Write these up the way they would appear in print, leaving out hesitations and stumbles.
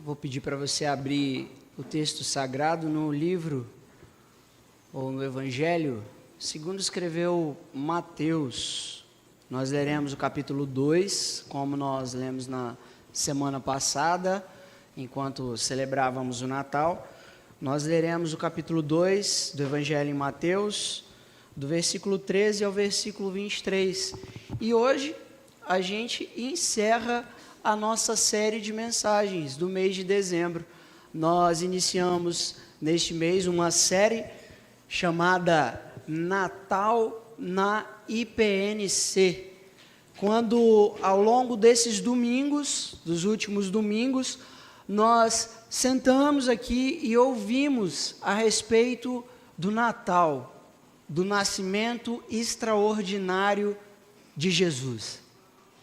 Vou pedir para você abrir o texto sagrado no livro ou no Evangelho, segundo escreveu Mateus. Nós leremos o capítulo 2, como nós lemos na semana passada, enquanto celebrávamos o Natal. Nós leremos o capítulo 2 do Evangelho em Mateus, do versículo 13 ao versículo 23. E hoje a gente encerra a nossa série de mensagens do mês de dezembro. Nós iniciamos neste mês uma série chamada Natal na IPNC. Quando ao longo desses domingos, dos últimos domingos, nós sentamos aqui e ouvimos a respeito do Natal, do nascimento extraordinário de Jesus.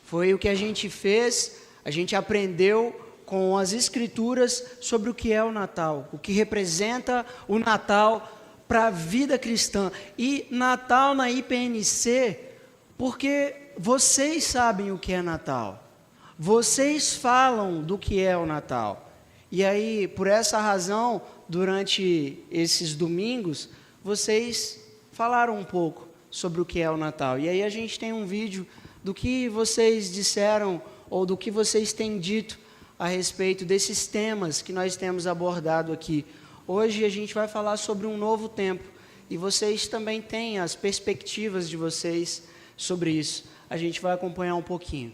Foi o que a gente fez, a gente aprendeu com as Escrituras sobre o que é o Natal, o que representa o Natal para a vida cristã. E Natal na IPNC, porque vocês sabem o que é Natal, vocês falam do que é o Natal. E aí, por essa razão, durante esses domingos, vocês falaram um pouco sobre o que é o Natal. E aí a gente tem um vídeo do que vocês disseram ou do que vocês têm dito a respeito desses temas que nós temos abordado aqui. Hoje a gente vai falar sobre um novo tempo e vocês também têm as perspectivas de vocês sobre isso. A gente vai acompanhar um pouquinho.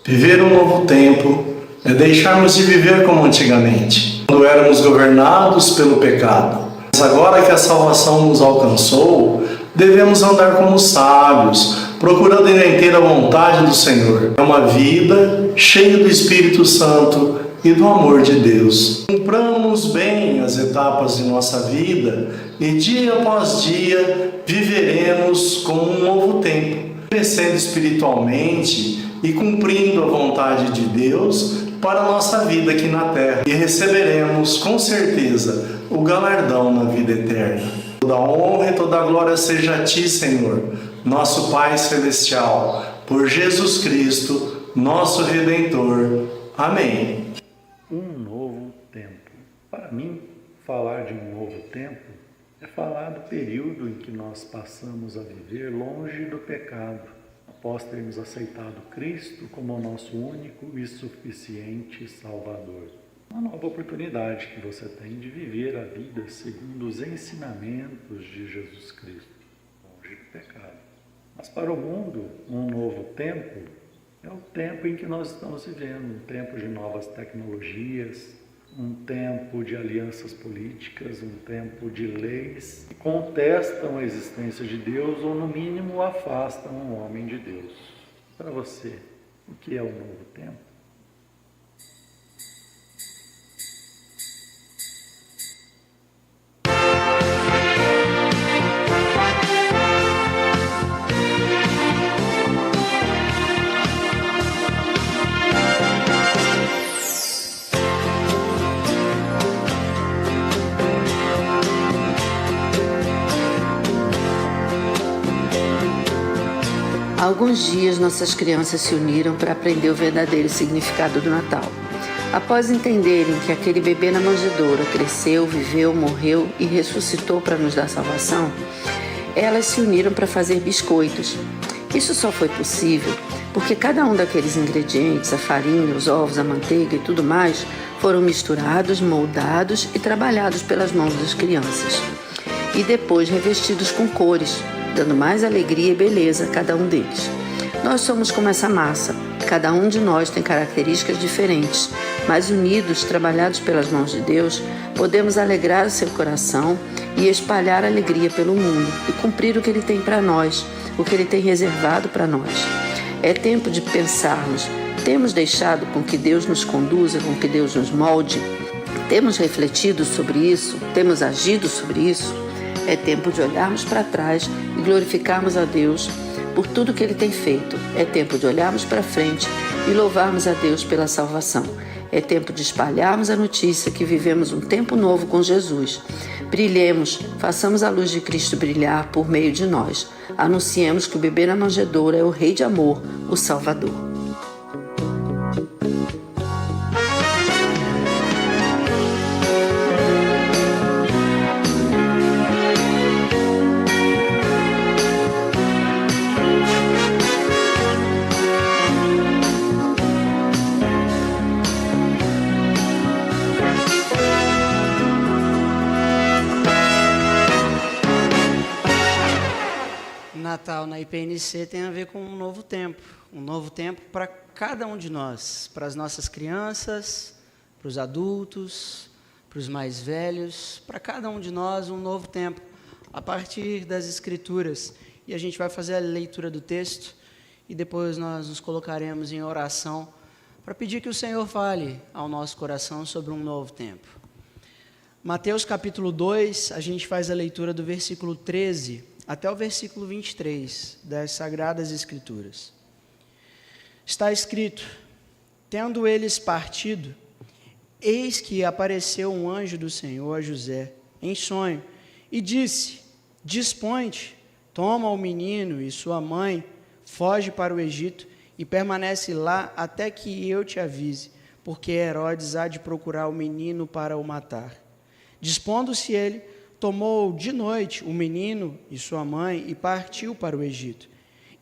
Viver um novo tempo é deixarmos de viver como antigamente, quando éramos governados pelo pecado. Mas agora que a salvação nos alcançou, devemos andar como sábios, procurando ter a vontade do Senhor. É uma vida cheia do Espírito Santo e do amor de Deus. Cumpramos bem as etapas de nossa vida e dia após dia viveremos como um novo tempo, crescendo espiritualmente e cumprindo a vontade de Deus para a nossa vida aqui na terra. E receberemos com certeza o galardão na vida eterna. Toda honra e toda glória seja a Ti, Senhor, nosso Pai Celestial, por Jesus Cristo, nosso Redentor. Amém. Um novo tempo. Para mim, falar de um novo tempo é falar do período em que nós passamos a viver longe do pecado, após termos aceitado Cristo como o nosso único e suficiente Salvador. Uma nova oportunidade que você tem de viver a vida segundo os ensinamentos de Jesus Cristo, longe do pecado. Mas para o mundo, um novo tempo é o tempo em que nós estamos vivendo, um tempo de novas tecnologias, um tempo de alianças políticas, um tempo de leis que contestam a existência de Deus ou, no mínimo, afastam o homem de Deus. Para você, o que é o novo tempo? Há alguns dias, nossas crianças se uniram para aprender o verdadeiro significado do Natal. Após entenderem que aquele bebê na manjedoura cresceu, viveu, morreu e ressuscitou para nos dar salvação, elas se uniram para fazer biscoitos. Isso só foi possível porque cada um daqueles ingredientes, a farinha, os ovos, a manteiga e tudo mais, foram misturados, moldados e trabalhados pelas mãos das crianças. E depois revestidos com cores, dando mais alegria e beleza a cada um deles. Nós somos como essa massa, cada um de nós tem características diferentes, mas unidos, trabalhados pelas mãos de Deus, podemos alegrar o seu coração e espalhar alegria pelo mundo e cumprir o que Ele tem para nós, o que Ele tem reservado para nós. É tempo de pensarmos, temos deixado com que Deus nos conduza, com que Deus nos molde? Temos refletido sobre isso? Temos agido sobre isso? É tempo de olharmos para trás e glorificarmos a Deus por tudo que Ele tem feito. É tempo de olharmos para frente e louvarmos a Deus pela salvação. É tempo de espalharmos a notícia que vivemos um tempo novo com Jesus. Brilhemos, façamos a luz de Cristo brilhar por meio de nós. Anunciemos que o bebê na manjedoura é o Rei de amor, o Salvador. Natal na IPNC tem a ver com um novo tempo para cada um de nós, para as nossas crianças, para os adultos, para os mais velhos, para cada um de nós um novo tempo, a partir das Escrituras. E a gente vai fazer a leitura do texto e depois nós nos colocaremos em oração para pedir que o Senhor fale ao nosso coração sobre um novo tempo. Mateus capítulo 2, a gente faz a leitura do versículo 13 até o versículo 23 das Sagradas Escrituras. Está escrito: tendo eles partido, eis que apareceu um anjo do Senhor a José, em sonho, e disse: dispõe-te, toma o menino e sua mãe, foge para o Egito e permanece lá até que eu te avise, porque Herodes há de procurar o menino para o matar. Dispondo-se ele, tomou de noite o menino e sua mãe e partiu para o Egito.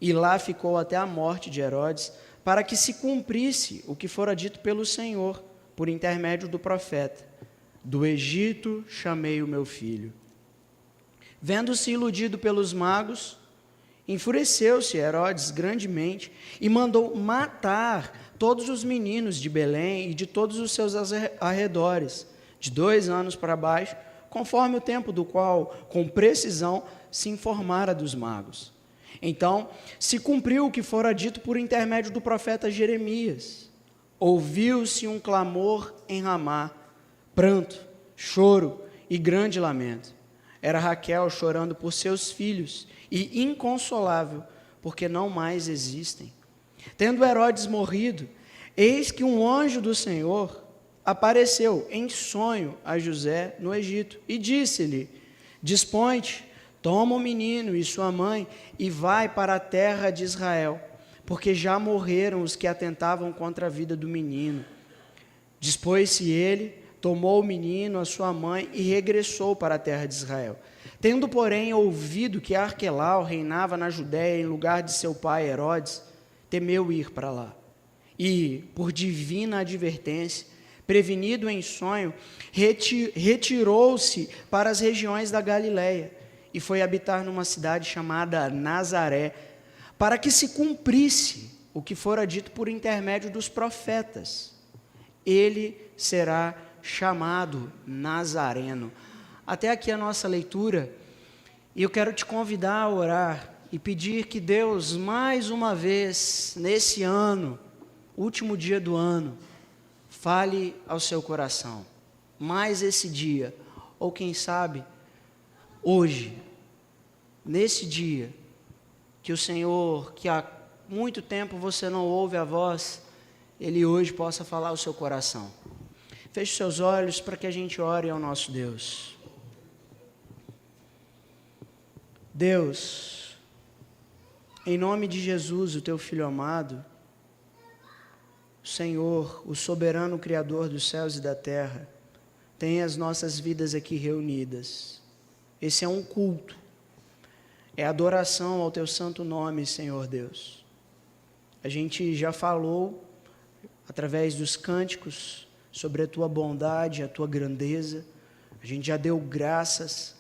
E lá ficou até a morte de Herodes, para que se cumprisse o que fora dito pelo Senhor, por intermédio do profeta: do Egito chamei o meu filho. Vendo-se iludido pelos magos, enfureceu-se Herodes grandemente e mandou matar todos os meninos de Belém e de todos os seus arredores, de 2 anos para baixo, conforme o tempo do qual, com precisão, se informara dos magos. Então, se cumpriu o que fora dito por intermédio do profeta Jeremias. Ouviu-se um clamor em Ramá, pranto, choro e grande lamento. Era Raquel chorando por seus filhos e inconsolável, porque não mais existem. Tendo Herodes morrido, eis que um anjo do Senhor apareceu em sonho a José no Egito e disse-lhe: dispõe-te, toma o menino e sua mãe e vai para a terra de Israel, porque já morreram os que atentavam contra a vida do menino. Dispôs-se ele, tomou o menino, a sua mãe e regressou para a terra de Israel. Tendo, porém, ouvido que Arquelau reinava na Judéia em lugar de seu pai Herodes, temeu ir para lá. E, por divina advertência, prevenido em sonho, retirou-se para as regiões da Galiléia e foi habitar numa cidade chamada Nazaré, para que se cumprisse o que fora dito por intermédio dos profetas: ele será chamado Nazareno. Até aqui a nossa leitura, e eu quero te convidar a orar e pedir que Deus, mais uma vez, nesse ano, último dia do ano, fale ao seu coração, mais esse dia, ou quem sabe, hoje, nesse dia, que o Senhor, que há muito tempo você não ouve a voz, Ele hoje possa falar ao seu coração. Feche seus olhos para que a gente ore ao nosso Deus. Deus, em nome de Jesus, o teu Filho amado, Senhor, o soberano Criador dos céus e da terra, tem as nossas vidas aqui reunidas. Esse é um culto, é adoração ao teu santo nome, Senhor Deus. A gente já falou, através dos cânticos, sobre a tua bondade, a tua grandeza. A gente já deu graças,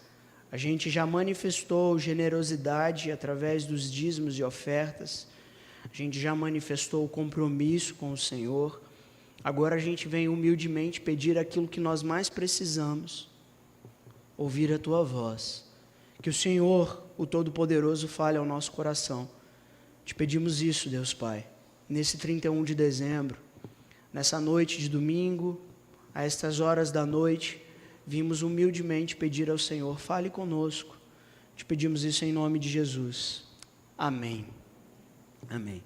a gente já manifestou generosidade através dos dízimos e ofertas. A gente já manifestou o compromisso com o Senhor. Agora a gente vem humildemente pedir aquilo que nós mais precisamos: ouvir a tua voz. Que o Senhor, o Todo-Poderoso, fale ao nosso coração. Te pedimos isso, Deus Pai, nesse 31 de dezembro, nessa noite de domingo, a estas horas da noite, vimos humildemente pedir ao Senhor: fale conosco. Te pedimos isso em nome de Jesus. Amém. Amém.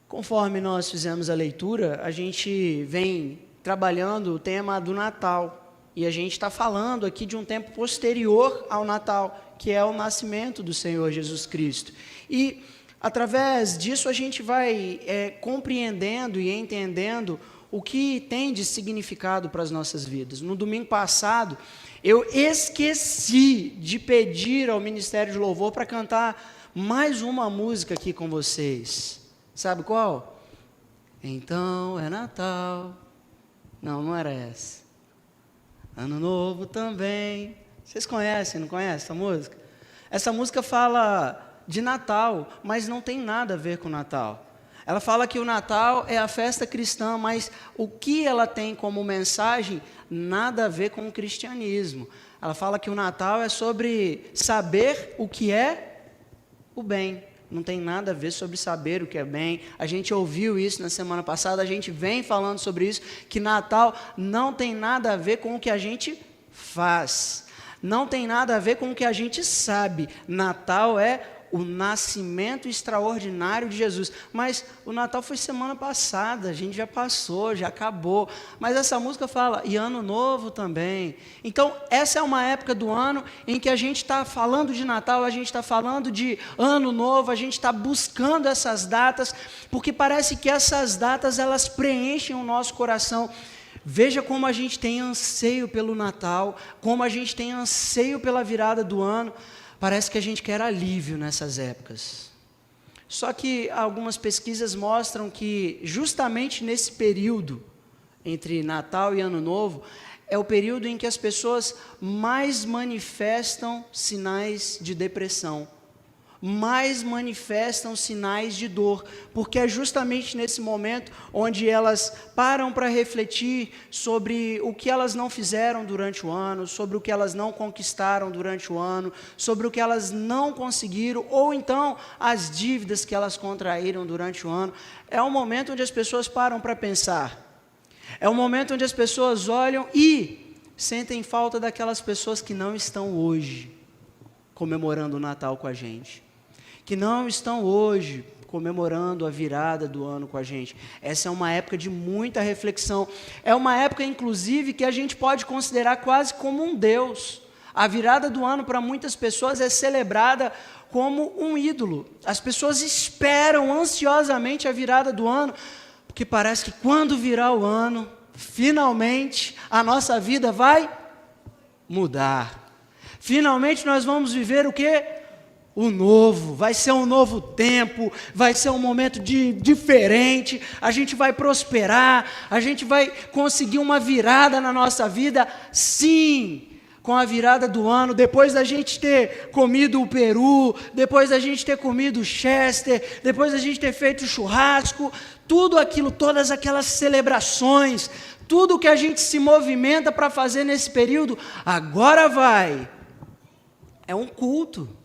Conforme nós fizemos a leitura, a gente vem trabalhando o tema do Natal. E a gente está falando aqui de um tempo posterior ao Natal, que é o nascimento do Senhor Jesus Cristo. E, através disso, a gente vai compreendendo e entendendo o que tem de significado para as nossas vidas. No domingo passado, eu esqueci de pedir ao Ministério de Louvor para cantar mais uma música aqui com vocês. Sabe qual? Então é Natal. Não era essa. Ano Novo também. Vocês conhecem, não conhecem essa música? Essa música fala de Natal, mas não tem nada a ver com Natal. Ela fala que o Natal é a festa cristã, mas o que ela tem como mensagem, nada a ver com o cristianismo. Ela fala que o Natal é sobre saber o que é o bem. Não tem nada a ver sobre saber o que é bem. A gente ouviu isso na semana passada, a gente vem falando sobre isso, que Natal não tem nada a ver com o que a gente faz. Não tem nada a ver com o que a gente sabe. Natal é o nascimento extraordinário de Jesus. Mas o Natal foi semana passada, a gente já passou, já acabou. Mas essa música fala, e Ano Novo também. Então, essa é uma época do ano em que a gente está falando de Natal, a gente está falando de Ano Novo, a gente está buscando essas datas, porque parece que essas datas, elas preenchem o nosso coração. Veja como a gente tem anseio pelo Natal, como a gente tem anseio pela virada do ano. Parece que a gente quer alívio nessas épocas. Só que algumas pesquisas mostram que justamente nesse período, entre Natal e Ano Novo, é o período em que as pessoas mais manifestam sinais de depressão, mais manifestam sinais de dor, porque é justamente nesse momento onde elas param para refletir sobre o que elas não fizeram durante o ano, sobre o que elas não conquistaram durante o ano, sobre o que elas não conseguiram, ou então as dívidas que elas contraíram durante o ano. É um momento onde as pessoas param para pensar, é um momento onde as pessoas olham e sentem falta daquelas pessoas que não estão hoje comemorando o Natal com a gente, que não estão hoje comemorando a virada do ano com a gente. Essa é uma época de muita reflexão. É uma época, inclusive, que a gente pode considerar quase como um Deus. A virada do ano, para muitas pessoas, é celebrada como um ídolo. As pessoas esperam ansiosamente a virada do ano, porque parece que quando virar o ano, finalmente, a nossa vida vai mudar. Finalmente, nós vamos viver o quê? O novo, vai ser um novo tempo, vai ser um momento diferente, a gente vai prosperar, a gente vai conseguir uma virada na nossa vida, sim, com a virada do ano, depois da gente ter comido o peru, depois da gente ter comido o chester, depois da gente ter feito o churrasco, tudo aquilo, todas aquelas celebrações, tudo que a gente se movimenta para fazer nesse período, agora vai, é um culto.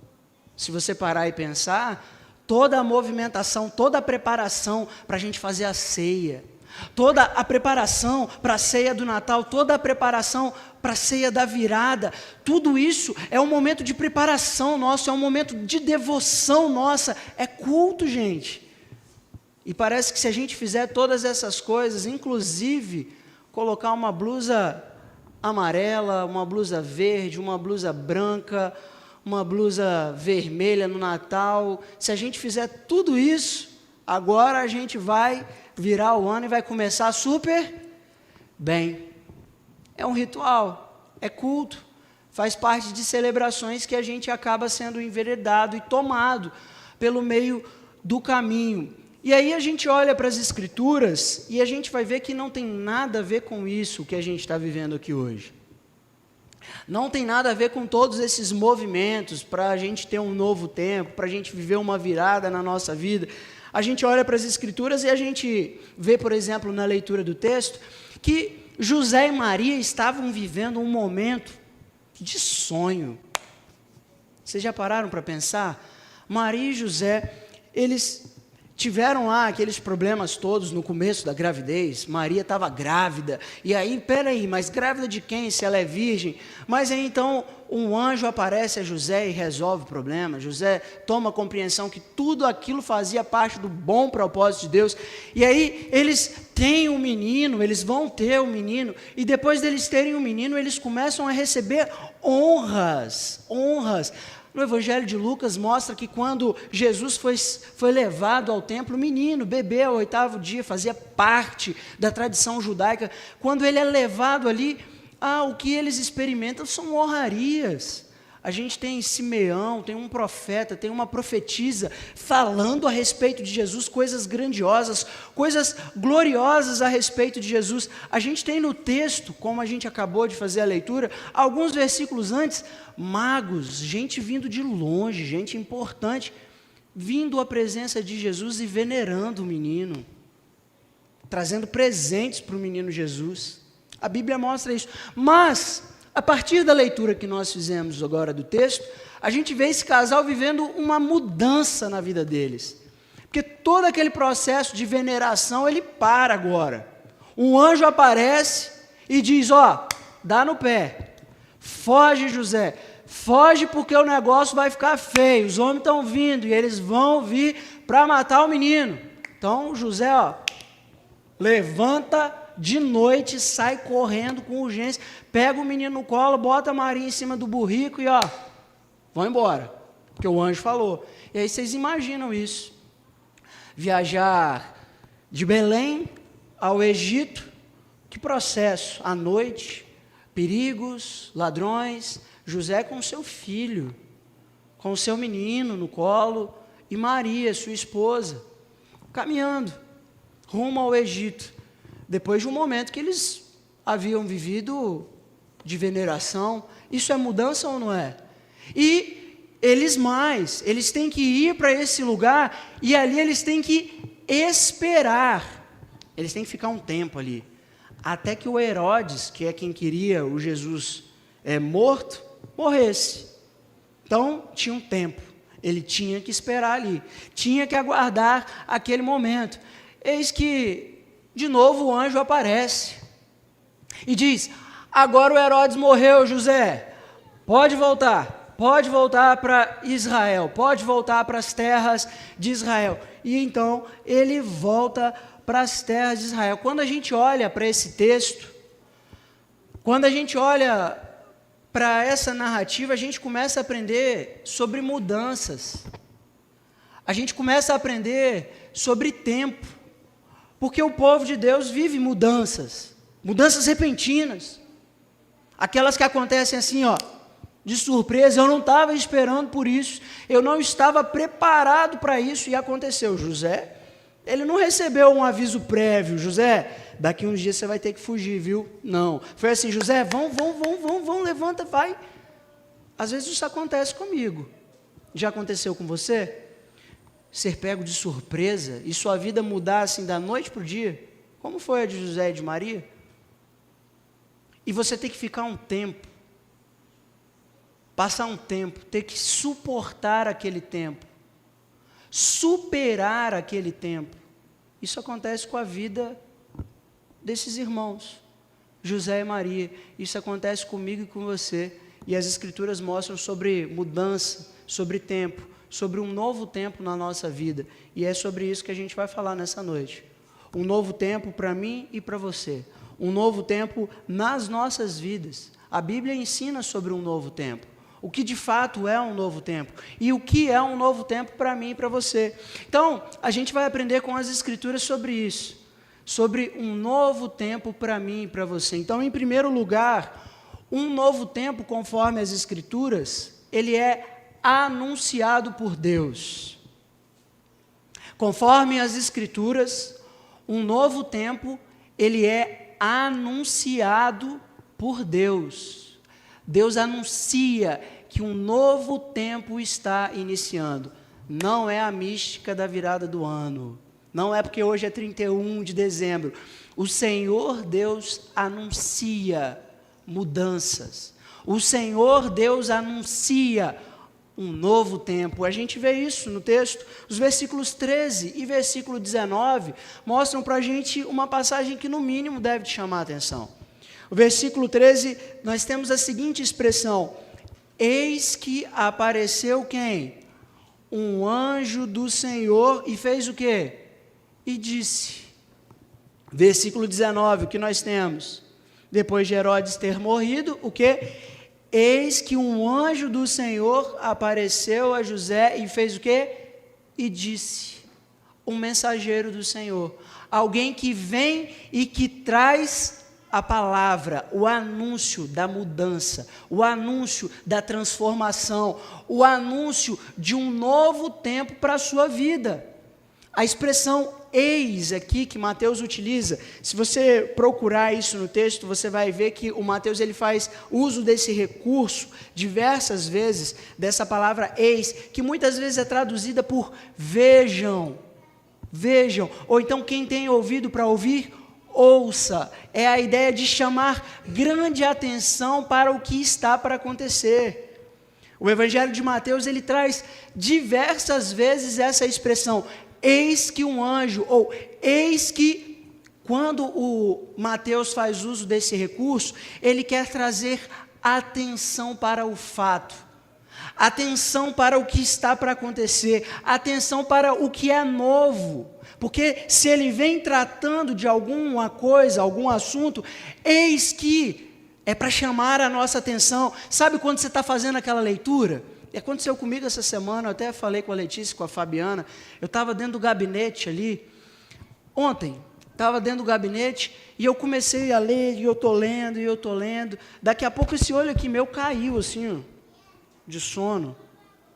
Se você parar e pensar, toda a movimentação, toda a preparação para a gente fazer a ceia, toda a preparação para a ceia do Natal, toda a preparação para a ceia da virada, tudo isso é um momento de preparação nosso, é um momento de devoção nossa, é culto, gente. E parece que se a gente fizer todas essas coisas, inclusive colocar uma blusa amarela, uma blusa verde, uma blusa branca, uma blusa vermelha no Natal, se a gente fizer tudo isso, agora a gente vai virar o ano e vai começar super bem. É um ritual, é culto, faz parte de celebrações que a gente acaba sendo enveredado e tomado pelo meio do caminho. E aí a gente olha para as Escrituras e a gente vai ver que não tem nada a ver com isso que a gente está vivendo aqui hoje. Não tem nada a ver com todos esses movimentos para a gente ter um novo tempo, para a gente viver uma virada na nossa vida. A gente olha para as Escrituras e a gente vê, por exemplo, na leitura do texto, que José e Maria estavam vivendo um momento de sonho. Vocês já pararam para pensar? Maria e José, eles tiveram lá aqueles problemas todos no começo da gravidez. Maria estava grávida, e aí, peraí, mas grávida de quem, se ela é virgem? Mas aí então um anjo aparece a José e resolve o problema. José toma a compreensão que tudo aquilo fazia parte do bom propósito de Deus, e aí eles têm um menino, eles vão ter um menino, e depois deles terem um menino, eles começam a receber honras. No Evangelho de Lucas mostra que quando Jesus foi levado ao templo, o menino, bebê ao 8º dia, fazia parte da tradição judaica. Quando ele é levado ali, o que eles experimentam são honrarias. A gente tem Simeão, tem um profeta, tem uma profetisa falando a respeito de Jesus, coisas grandiosas, coisas gloriosas a respeito de Jesus. A gente tem no texto, como a gente acabou de fazer a leitura, alguns versículos antes, magos, gente vindo de longe, gente importante, vindo à presença de Jesus e venerando o menino, trazendo presentes para o menino Jesus. A Bíblia mostra isso, mas a partir da leitura que nós fizemos agora do texto, a gente vê esse casal vivendo uma mudança na vida deles. Porque todo aquele processo de veneração, ele para agora. Um anjo aparece e diz, dá no pé. Foge, José. Foge porque o negócio vai ficar feio. Os homens estão vindo e eles vão vir para matar o menino. Então, José, levanta de noite, sai correndo com urgência, pega o menino no colo, bota a Maria em cima do burrico e vão embora, porque o anjo falou. E aí vocês imaginam isso, viajar de Belém ao Egito, que processo, à noite, perigos, ladrões, José com seu filho, com o seu menino no colo, e Maria, sua esposa, caminhando rumo ao Egito, depois de um momento que eles haviam vivido de veneração. Isso é mudança ou não é? E eles têm que ir para esse lugar, e ali eles têm que esperar, eles têm que ficar um tempo ali, até que o Herodes, que é quem queria o Jesus morto, morresse. Então, tinha um tempo, ele tinha que esperar ali, tinha que aguardar aquele momento. Eis que de novo o anjo aparece e diz, agora o Herodes morreu, José, pode voltar para Israel, pode voltar para as terras de Israel. E então ele volta para as terras de Israel. Quando a gente olha para esse texto, quando a gente olha para essa narrativa, a gente começa a aprender sobre mudanças, a gente começa a aprender sobre tempo, porque o povo de Deus vive mudanças repentinas, aquelas que acontecem assim, de surpresa. Eu não estava esperando por isso, eu não estava preparado para isso, e aconteceu. José, ele não recebeu um aviso prévio, José, daqui uns dias você vai ter que fugir, viu? Não, foi assim, José, vão, levanta, vai. Às vezes isso acontece comigo, já aconteceu com você? Ser pego de surpresa e sua vida mudar assim da noite para o dia, como foi a de José e de Maria? E você ter que ficar um tempo, passar um tempo, ter que suportar aquele tempo, superar aquele tempo. Isso acontece com a vida desses irmãos, José e Maria. Isso acontece comigo e com você. E as Escrituras mostram sobre mudança, sobre tempo, sobre um novo tempo na nossa vida, e é sobre isso que a gente vai falar nessa noite. Um novo tempo para mim e para você, um novo tempo nas nossas vidas. A Bíblia ensina sobre um novo tempo, o que de fato é um novo tempo, e o que é um novo tempo para mim e para você. Então, a gente vai aprender com as Escrituras sobre isso, sobre um novo tempo para mim e para você. Então, em primeiro lugar, um novo tempo, conforme as Escrituras, ele é anunciado por Deus. Conforme as Escrituras, um novo tempo, ele é anunciado por Deus. Deus anuncia que um novo tempo está iniciando. Não é a mística da virada do ano. Não é porque hoje é 31 de dezembro. O Senhor Deus anuncia mudanças. O Senhor Deus anuncia um novo tempo. A gente vê isso no texto. Os versículos 13 e versículo 19 mostram para a gente uma passagem que no mínimo deve te chamar a atenção. O versículo 13, nós temos a seguinte expressão: eis que apareceu quem? Um anjo do Senhor e fez o quê? E disse. Versículo 19, o que nós temos? Depois de Herodes ter morrido, o quê? Eis que um anjo do Senhor apareceu a José e fez o quê? E disse. Um mensageiro do Senhor. Alguém que vem e que traz a palavra, o anúncio da mudança, o anúncio da transformação, o anúncio de um novo tempo para a sua vida. A expressão eis aqui que Mateus utiliza, se você procurar isso no texto, você vai ver que o Mateus ele faz uso desse recurso diversas vezes, dessa palavra eis, que muitas vezes é traduzida por vejam, vejam, ou então quem tem ouvido para ouvir, ouça. É a ideia de chamar grande atenção para o que está para acontecer. O Evangelho de Mateus ele traz diversas vezes essa expressão, eis que um anjo, ou eis que, quando o Mateus faz uso desse recurso, ele quer trazer atenção para o fato, atenção para o que está para acontecer, atenção para o que é novo, porque se ele vem tratando de alguma coisa, algum assunto, eis que é para chamar a nossa atenção. Sabe quando você está fazendo aquela leitura? Aconteceu comigo essa semana, eu até falei com a Letícia, com a Fabiana, eu estava dentro do gabinete ali, ontem, estava dentro do gabinete, e eu comecei a ler, e eu estou lendo, daqui a pouco esse olho aqui meu caiu, assim, ó, de sono,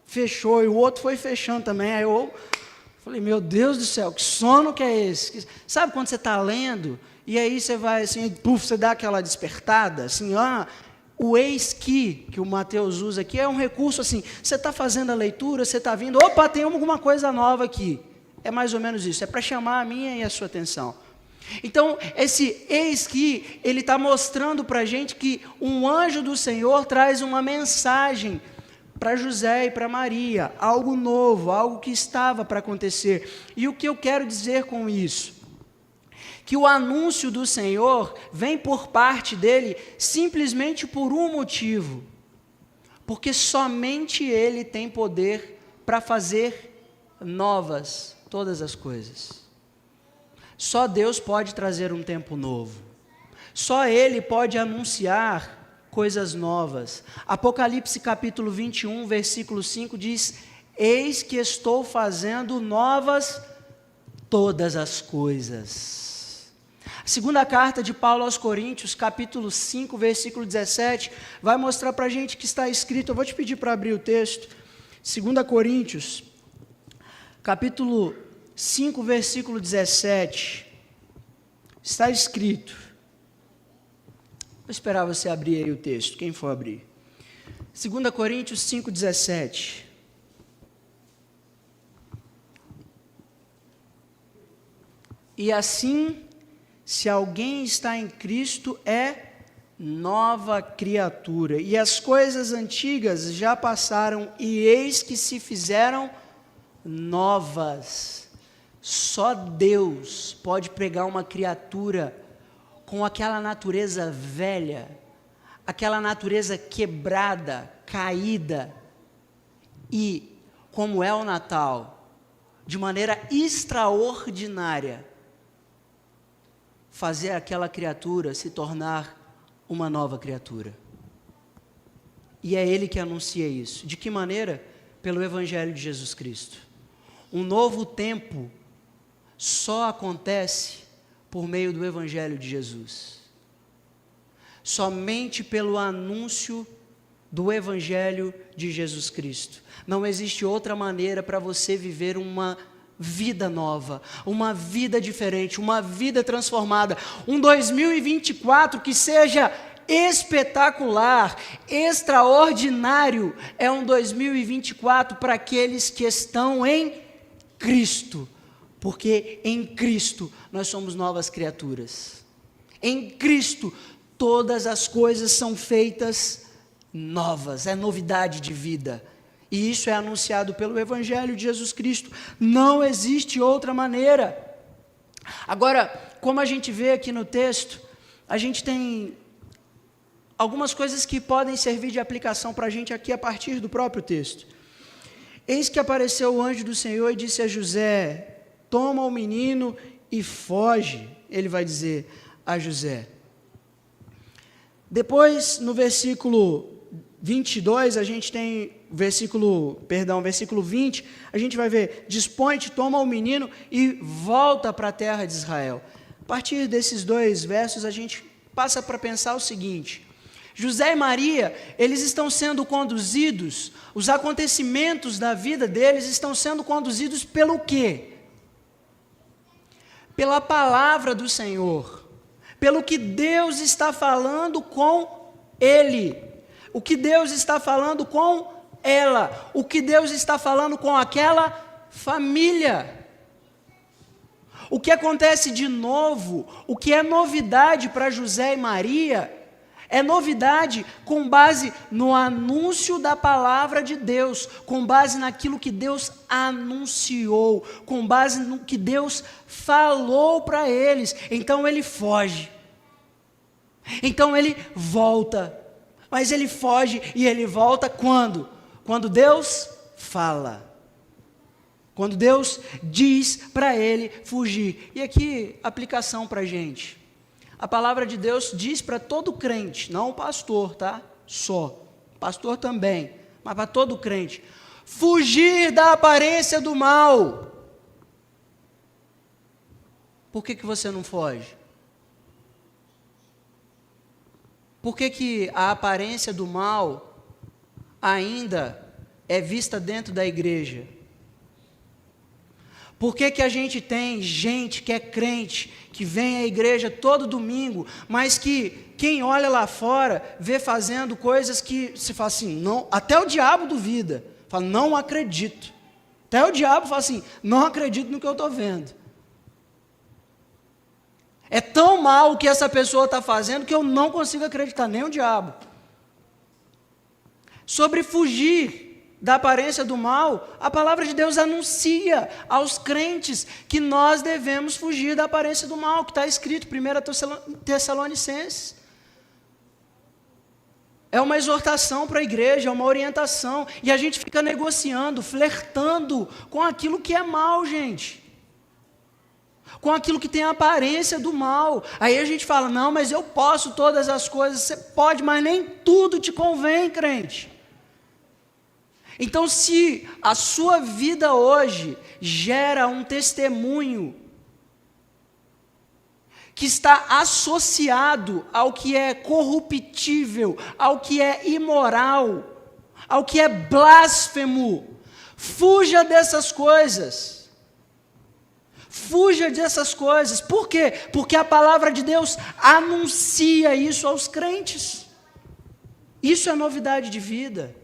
fechou, e o outro foi fechando também, aí eu falei, meu Deus do céu, que sono que é esse? Sabe quando você está lendo, e aí você vai assim, puf, você dá aquela despertada, assim, o eis que o Mateus usa aqui é um recurso assim, você está fazendo a leitura, você está vindo, opa, tem alguma coisa nova aqui. É mais ou menos isso, é para chamar a minha e a sua atenção. Então, esse eis que, ele está mostrando para a gente que um anjo do Senhor traz uma mensagem para José e para Maria, algo novo, algo que estava para acontecer. E o que eu quero dizer com isso? Que o anúncio do Senhor vem por parte dele simplesmente por um motivo, porque somente ele tem poder para fazer novas todas as coisas. Só Deus pode trazer um tempo novo, só ele pode anunciar coisas novas. Apocalipse capítulo 21, versículo 5 diz, eis que estou fazendo novas todas as coisas. Segunda carta de Paulo aos Coríntios, capítulo 5, versículo 17, vai mostrar para a gente que está escrito, eu vou te pedir para abrir o texto, 2 Coríntios, capítulo 5, versículo 17, está escrito, vou esperar você abrir aí o texto, quem for abrir, 2 Coríntios 5, 17, e assim, se alguém está em Cristo, é nova criatura, e as coisas antigas já passaram, e eis que se fizeram novas. Só Deus pode pegar uma criatura com aquela natureza velha, aquela natureza quebrada, caída, e, como é o Natal, de maneira extraordinária, fazer aquela criatura se tornar uma nova criatura. E é Ele que anuncia isso. De que maneira? Pelo Evangelho de Jesus Cristo. Um novo tempo só acontece por meio do Evangelho de Jesus. Somente pelo anúncio do Evangelho de Jesus Cristo. Não existe outra maneira para você viver uma vida nova, uma vida diferente, uma vida transformada, um 2024 que seja espetacular, extraordinário, é um 2024 para aqueles que estão em Cristo, porque em Cristo nós somos novas criaturas, em Cristo todas as coisas são feitas novas, é novidade de vida, E isso é anunciado pelo Evangelho de Jesus Cristo. Não existe outra maneira. Agora, como a gente vê aqui no texto, a gente tem algumas coisas que podem servir de aplicação para a gente aqui a partir do próprio texto. Eis que apareceu o anjo do Senhor e disse a José: toma o menino e foge. Ele vai dizer a José. Depois, no versículo 22, a gente tem versículo 20, a gente vai ver: dispõe-te, toma o menino e volta para a terra de Israel. A partir desses dois versos, a gente passa para pensar o seguinte: José e Maria, eles estão sendo conduzidos, os acontecimentos da vida deles estão sendo conduzidos pelo quê? Pela palavra do Senhor, pelo que Deus está falando com ele, o que Deus está falando com ela, o que Deus está falando com aquela família. O que acontece de novo, o que é novidade para José e Maria, é novidade com base no anúncio da palavra de Deus, com base naquilo que Deus anunciou, com base no que Deus falou para eles. Então ele foge, então ele volta, mas ele foge e ele volta quando? Quando Deus fala, quando Deus diz para ele fugir. E aqui, aplicação para a gente. A palavra de Deus diz para todo crente, não o pastor, tá? Só. Pastor também, mas para todo crente: fugir da aparência do mal. Por que você não foge? Por que a aparência do mal ainda é vista dentro da igreja? Por que a gente tem gente que é crente, que vem à igreja todo domingo, mas que quem olha lá fora vê fazendo coisas que se fala assim, não, até o diabo duvida, fala, não acredito. Até o diabo fala assim, não acredito no que eu estou vendo. É tão mal o que essa pessoa está fazendo que eu não consigo acreditar, nem o diabo. Sobre fugir da aparência do mal, a palavra de Deus anuncia aos crentes que nós devemos fugir da aparência do mal, que está escrito em 1 Tessalonicenses. É uma exortação para a igreja, é uma orientação, e a gente fica negociando, flertando com aquilo que é mal, gente, com aquilo que tem a aparência do mal. Aí a gente fala, não, mas eu posso todas as coisas. Você pode, mas nem tudo te convém, crente. Então, se a sua vida hoje gera um testemunho que está associado ao que é corruptível, ao que é imoral, ao que é blasfemo, fuja dessas coisas. Fuja dessas coisas. Por quê? Porque a palavra de Deus anuncia isso aos crentes. Isso é novidade de vida.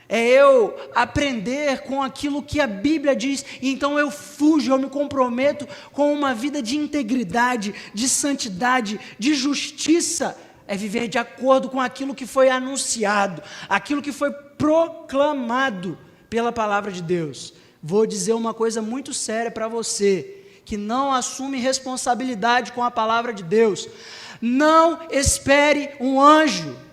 É eu aprender com aquilo que a Bíblia diz, e então eu fujo, eu me comprometo com uma vida de integridade, de santidade, de justiça. É viver de acordo com aquilo que foi anunciado, aquilo que foi proclamado pela palavra de Deus. Vou dizer uma coisa muito séria para você, que não assume responsabilidade com a palavra de Deus. Não espere um anjo.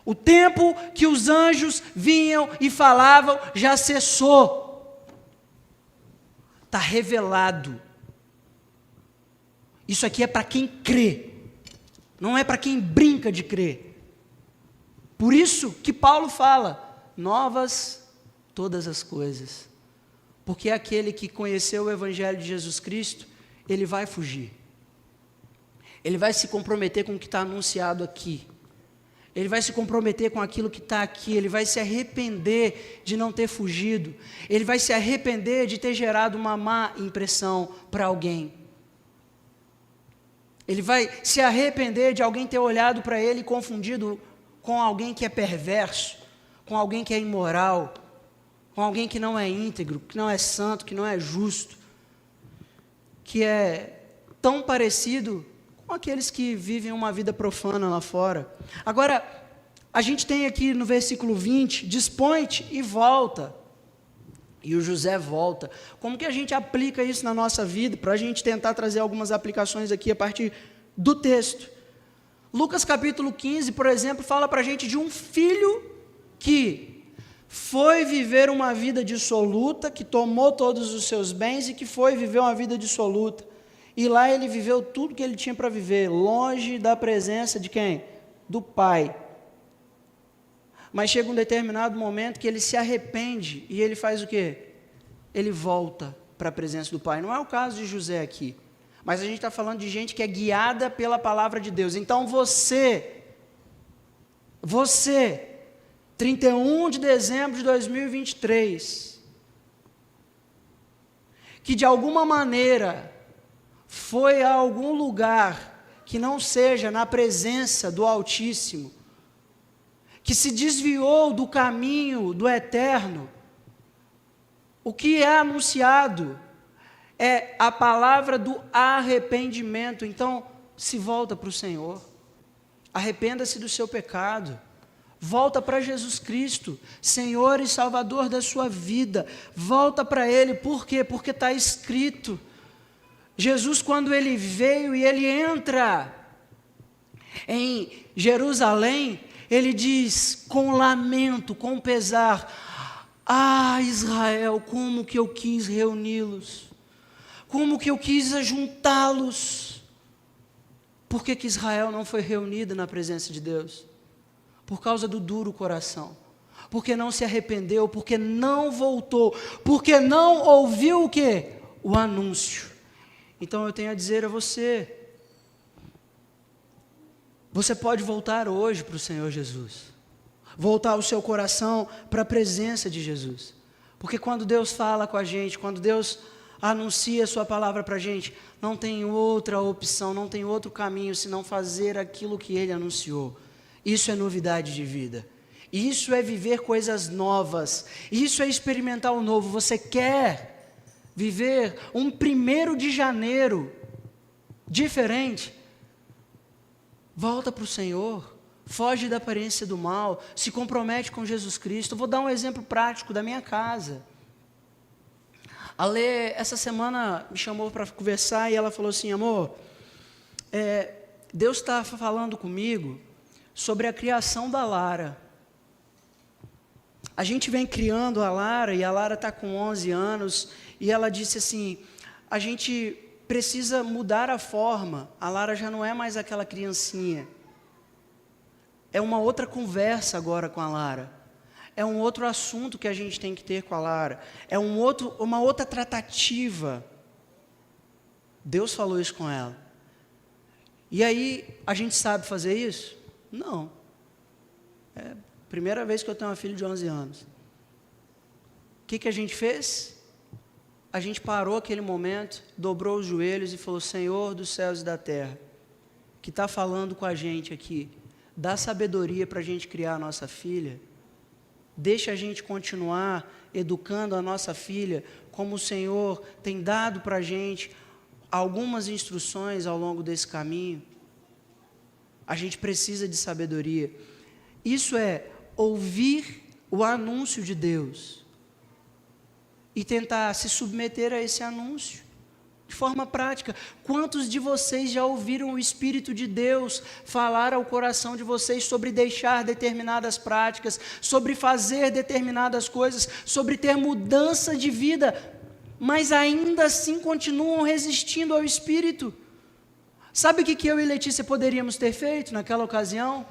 O tempo que os anjos vinham e falavam já cessou. Está revelado. Isso aqui é para quem crê, não é para quem brinca de crer. Por isso que Paulo fala, novas todas as coisas. Porque aquele que conheceu o Evangelho de Jesus Cristo, ele vai fugir. Ele vai se comprometer com o que está anunciado aqui. Ele vai se comprometer com aquilo que está aqui, ele vai se arrepender de não ter fugido, ele vai se arrepender de ter gerado uma má impressão para alguém. Ele vai se arrepender de alguém ter olhado para ele e confundido com alguém que é perverso, com alguém que é imoral, com alguém que não é íntegro, que não é santo, que não é justo, que é tão parecido com aqueles que vivem uma vida profana lá fora. Agora, a gente tem aqui no versículo 20, dispõe-te e volta. E o José volta. Como que a gente aplica isso na nossa vida? Para a gente tentar trazer algumas aplicações aqui a partir do texto. Lucas capítulo 15, por exemplo, fala para a gente de um filho que foi viver uma vida dissoluta, que tomou todos os seus bens e que foi viver uma vida dissoluta. E lá ele viveu tudo que ele tinha para viver, longe da presença de quem? Do pai. Mas chega um determinado momento que ele se arrepende e ele faz o quê? Ele volta para a presença do pai. Não é o caso de José aqui, mas a gente está falando de gente que é guiada pela palavra de Deus. Então você, 31 de dezembro de 2023, que de alguma maneira foi a algum lugar que não seja na presença do Altíssimo, que se desviou do caminho do eterno, o que é anunciado é a palavra do arrependimento. Então, se volta para o Senhor, arrependa-se do seu pecado, volta para Jesus Cristo, Senhor e Salvador da sua vida, volta para Ele. Por quê? Porque está escrito. Jesus, quando Ele veio e Ele entra em Jerusalém, Ele diz com lamento, com pesar: ah, Israel, como que eu quis reuni-los, como que eu quis ajuntá-los. Por que que Israel não foi reunida na presença de Deus? Por causa do duro coração, porque não se arrependeu, porque não voltou, porque não ouviu o quê? O anúncio. Então eu tenho a dizer a você, você pode voltar hoje para o Senhor Jesus, voltar o seu coração para a presença de Jesus, porque quando Deus fala com a gente, quando Deus anuncia a sua palavra para a gente, não tem outra opção, não tem outro caminho senão fazer aquilo que Ele anunciou. Isso é novidade de vida, isso é viver coisas novas, isso é experimentar o novo. Você quer viver um 1º de janeiro diferente? Volta para o Senhor, foge da aparência do mal, se compromete com Jesus Cristo. Eu vou dar um exemplo prático da minha casa. A Lê, essa semana, me chamou para conversar e ela falou assim: amor, Deus está falando comigo sobre a criação da Lara. A gente vem criando a Lara e a Lara está com 11 anos e ela disse assim: a gente precisa mudar a forma, a Lara já não é mais aquela criancinha, é uma outra conversa agora com a Lara, é um outro assunto que a gente tem que ter com a Lara, é uma outra tratativa. Deus falou isso com ela. E aí, a gente sabe fazer isso? Não. É a primeira vez que eu tenho uma filha de 11 anos. O que a gente fez? A gente parou aquele momento, dobrou os joelhos e falou: Senhor dos céus e da terra, que está falando com a gente aqui, dá sabedoria para a gente criar a nossa filha, deixa a gente continuar educando a nossa filha, como o Senhor tem dado para a gente algumas instruções ao longo desse caminho. A gente precisa de sabedoria. Isso é ouvir o anúncio de Deus e tentar se submeter a esse anúncio de forma prática. Quantos de vocês já ouviram o Espírito de Deus falar ao coração de vocês sobre deixar determinadas práticas, sobre fazer determinadas coisas, sobre ter mudança de vida, mas ainda assim continuam resistindo ao Espírito? Sabe o que eu e Letícia poderíamos ter feito naquela ocasião?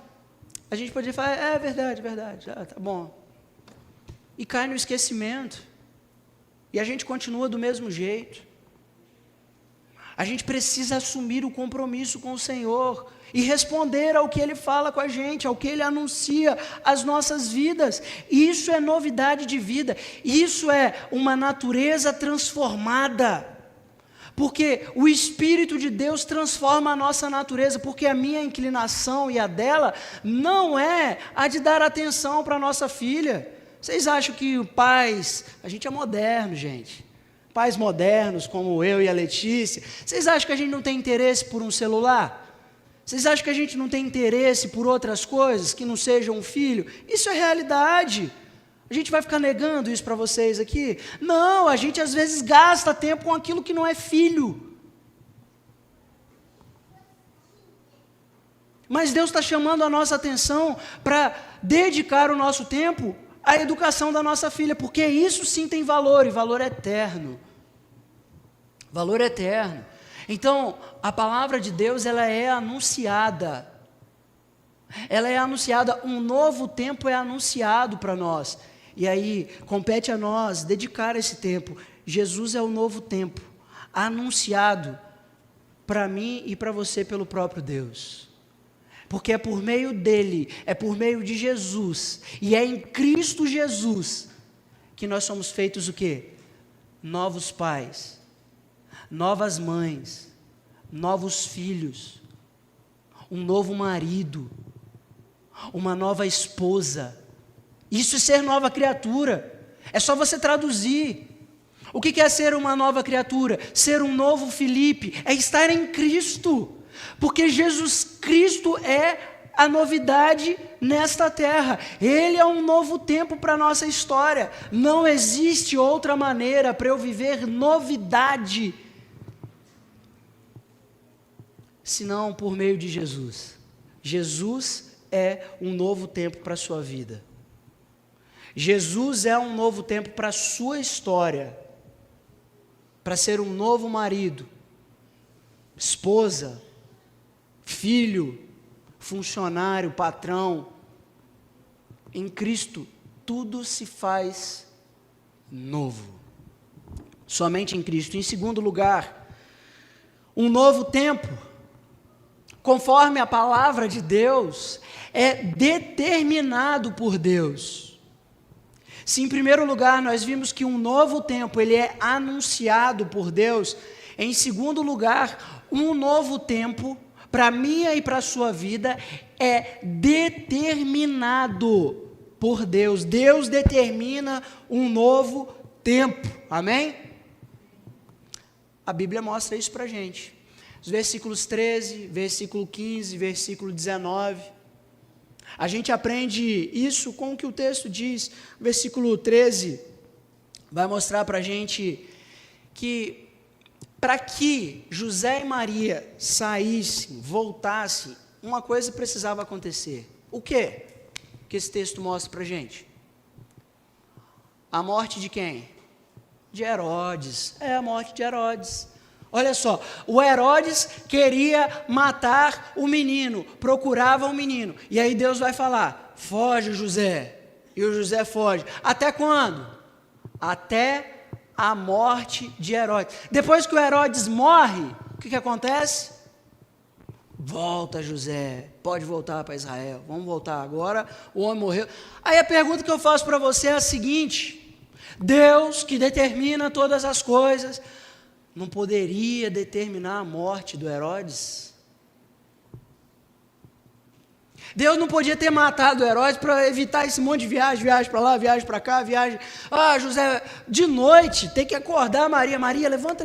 A gente poderia falar: é verdade, tá bom. E cai no esquecimento. E a gente continua do mesmo jeito. A gente precisa assumir o compromisso com o Senhor e responder ao que Ele fala com a gente, ao que Ele anuncia às nossas vidas. Isso é novidade de vida, isso é uma natureza transformada, porque o Espírito de Deus transforma a nossa natureza, porque a minha inclinação e a dela não é a de dar atenção para a nossa filha. Vocês acham que pais, a gente é moderno, gente, pais modernos como eu e a Letícia, vocês acham que a gente não tem interesse por um celular? Vocês acham que a gente não tem interesse por outras coisas que não sejam um filho? Isso é realidade. A gente vai ficar negando isso para vocês aqui? Não, a gente às vezes gasta tempo com aquilo que não é filho. Mas Deus está chamando a nossa atenção para dedicar o nosso tempo à educação da nossa filha, porque isso sim tem valor, e valor eterno. Valor eterno. Então, a palavra de Deus, ela é anunciada. Ela é anunciada, um novo tempo é anunciado para nós. E aí, compete a nós dedicar esse tempo. Jesus é o novo tempo, anunciado para mim e para você pelo próprio Deus. Porque é por meio dele, é por meio de Jesus, e é em Cristo Jesus, que nós somos feitos o quê? Novos pais, novas mães, novos filhos, um novo marido, uma nova esposa. Isso é ser nova criatura. É só você traduzir. O que é ser uma nova criatura? Ser um novo Filipe, é estar em Cristo. Porque Jesus Cristo é a novidade nesta terra. Ele é um novo tempo para a nossa história. Não existe outra maneira para eu viver novidade senão por meio de Jesus. Jesus é um novo tempo para a sua vida. Jesus é um novo tempo para a sua história. Para ser um novo marido, esposa, filho, funcionário, patrão. Em Cristo, tudo se faz novo. Somente em Cristo. Em segundo lugar, um novo tempo, conforme a palavra de Deus, é determinado por Deus. Se em primeiro lugar nós vimos que um novo tempo, ele é anunciado por Deus, em segundo lugar, um novo tempo, para a minha e para a sua vida, é determinado por Deus. Deus determina um novo tempo. Amém? A Bíblia mostra isso para a gente. Os versículos 13, versículo 15, versículo 19. A gente aprende isso com o que o texto diz. O versículo 13 vai mostrar para a gente que para que José e Maria saíssem, voltassem, uma coisa precisava acontecer. O quê? Que esse texto mostra para a gente? A morte de quem? De Herodes. É a morte de Herodes. Olha só, o Herodes queria matar o menino, procurava o menino. E aí Deus vai falar, foge José. E o José foge. Até quando? Até a morte de Herodes. Depois que o Herodes morre, o que acontece? Volta José, pode voltar para Israel, vamos voltar agora, o homem morreu. Aí a pergunta que eu faço para você é a seguinte: Deus que determina todas as coisas, não poderia determinar a morte do Herodes? Deus não podia ter matado o Herodes para evitar esse monte de viagem para lá, viagem para cá, viagem. José, de noite, tem que acordar Maria. Maria, levanta,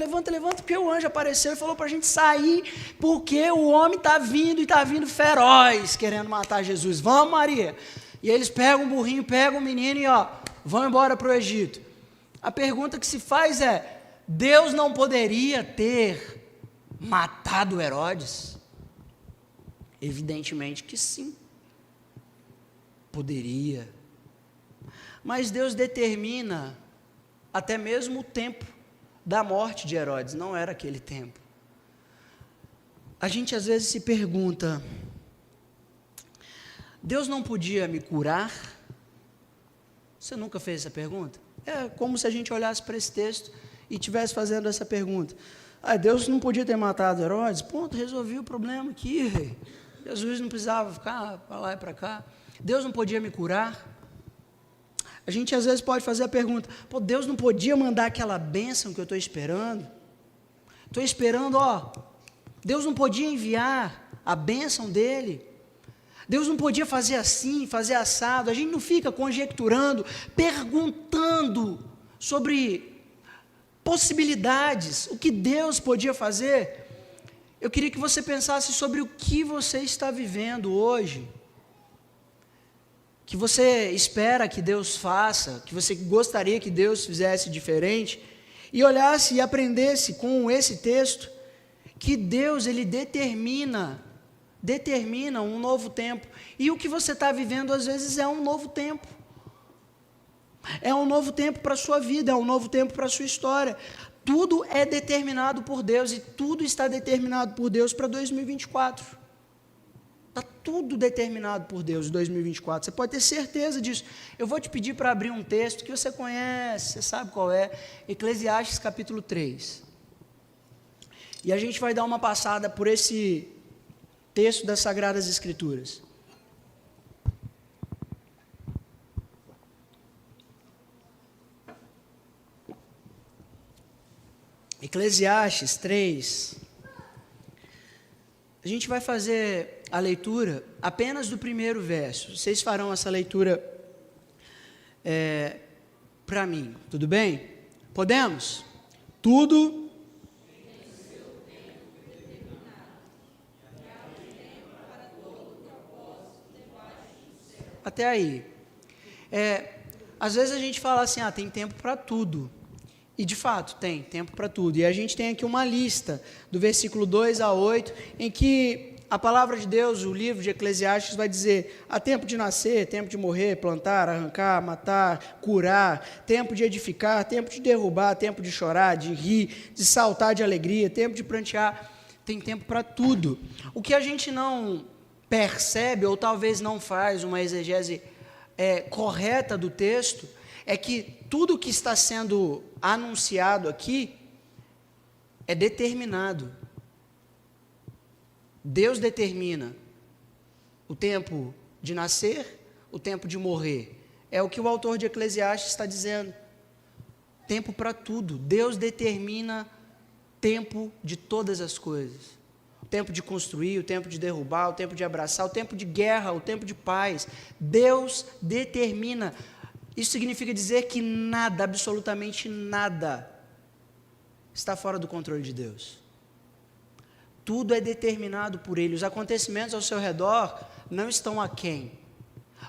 porque o anjo apareceu e falou para a gente sair, porque o homem está vindo e está vindo feroz, querendo matar Jesus. Vamos, Maria. E eles pegam um burrinho, pegam um menino e vão embora para o Egito. A pergunta que se faz é, Deus não poderia ter matado Herodes? Evidentemente que sim, poderia, mas Deus determina até mesmo o tempo da morte de Herodes, não era aquele tempo. A gente às vezes se pergunta, Deus não podia me curar? Você nunca fez essa pergunta? É como se a gente olhasse para esse texto e estivesse fazendo essa pergunta, Deus não podia ter matado Herodes? Ponto, resolvi o problema aqui, Jesus não precisava ficar para lá e para cá. Deus não podia me curar? A gente às vezes pode fazer a pergunta, Deus não podia mandar aquela bênção que eu estou esperando? Estou esperando, Deus não podia enviar a bênção dele? Deus não podia fazer assim, fazer assado? A gente não fica conjecturando, perguntando sobre possibilidades, o que Deus podia fazer? eu queria que você pensasse sobre o que você está vivendo hoje, que você espera que Deus faça, que você gostaria que Deus fizesse diferente, e olhasse e aprendesse com esse texto que Deus, Ele determina um novo tempo, e o que você está vivendo às vezes é um novo tempo. É um novo tempo para a sua vida, é um novo tempo para a sua história. Tudo é determinado por Deus e tudo está determinado por Deus para 2024. Está tudo determinado por Deus em 2024. Você pode ter certeza disso. Eu vou te pedir para abrir um texto que você conhece, você sabe qual é, Eclesiastes capítulo 3. E a gente vai dar uma passada por esse texto das Sagradas Escrituras. Eclesiastes 3, a gente vai fazer a leitura apenas do primeiro verso. Vocês farão essa leitura para mim, tudo bem? Podemos? Tudo até aí. Às vezes a gente fala assim, tem tempo para tudo. E de fato, tem tempo para tudo. E a gente tem aqui uma lista, do versículo 2 a 8, em que a palavra de Deus, o livro de Eclesiastes, vai dizer: há tempo de nascer, tempo de morrer, plantar, arrancar, matar, curar, tempo de edificar, tempo de derrubar, tempo de chorar, de rir, de saltar de alegria, tempo de prantear. Tem tempo para tudo. O que a gente não percebe, ou talvez não faz uma exegese correta do texto, é que tudo que está sendo anunciado aqui é determinado. Deus determina o tempo de nascer, o tempo de morrer. É o que o autor de Eclesiastes está dizendo. Tempo para tudo. Deus determina tempo de todas as coisas. O tempo de construir, o tempo de derrubar, o tempo de abraçar, o tempo de guerra, o tempo de paz. Deus determina. Isso significa dizer que nada, absolutamente nada, está fora do controle de Deus. Tudo é determinado por Ele. Os acontecimentos ao seu redor não estão aquém.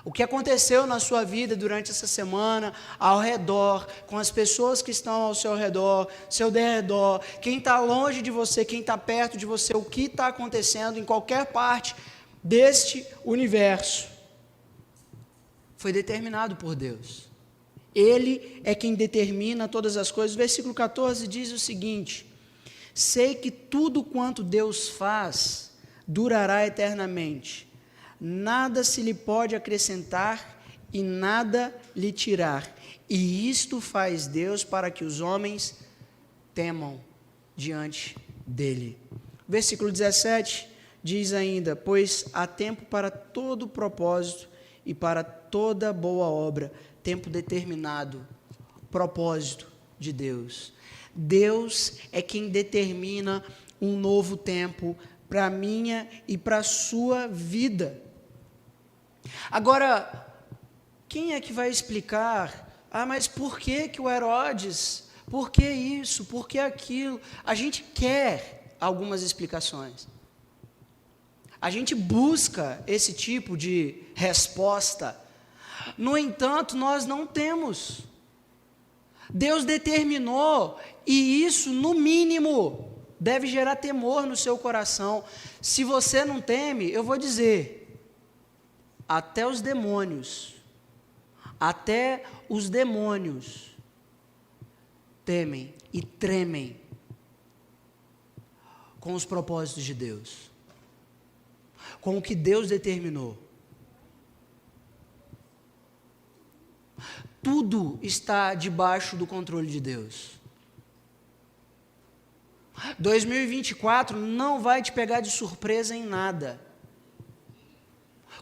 O que aconteceu na sua vida durante essa semana, ao redor, com as pessoas que estão ao seu redor, seu derredor, quem está longe de você, quem está perto de você, o que está acontecendo em qualquer parte deste universo, foi determinado por Deus. Ele é quem determina todas as coisas. O versículo 14 diz o seguinte: sei que tudo quanto Deus faz durará eternamente. Nada se lhe pode acrescentar e nada lhe tirar. E isto faz Deus para que os homens temam diante dele. Versículo 17 diz ainda: pois há tempo para todo propósito e para toda boa obra, tempo determinado, propósito de Deus. Deus é quem determina um novo tempo para a minha e para a sua vida. Agora, quem é que vai explicar? Mas por que o Herodes? Por que isso? Por que aquilo? A gente quer algumas explicações. A gente busca esse tipo de resposta. No entanto, nós não temos. Deus determinou, e isso, no mínimo, deve gerar temor no seu coração. Se você não teme, eu vou dizer, até os demônios temem e tremem com os propósitos de Deus, com o que Deus determinou. Tudo está debaixo do controle de Deus. 2024 não vai te pegar de surpresa em nada.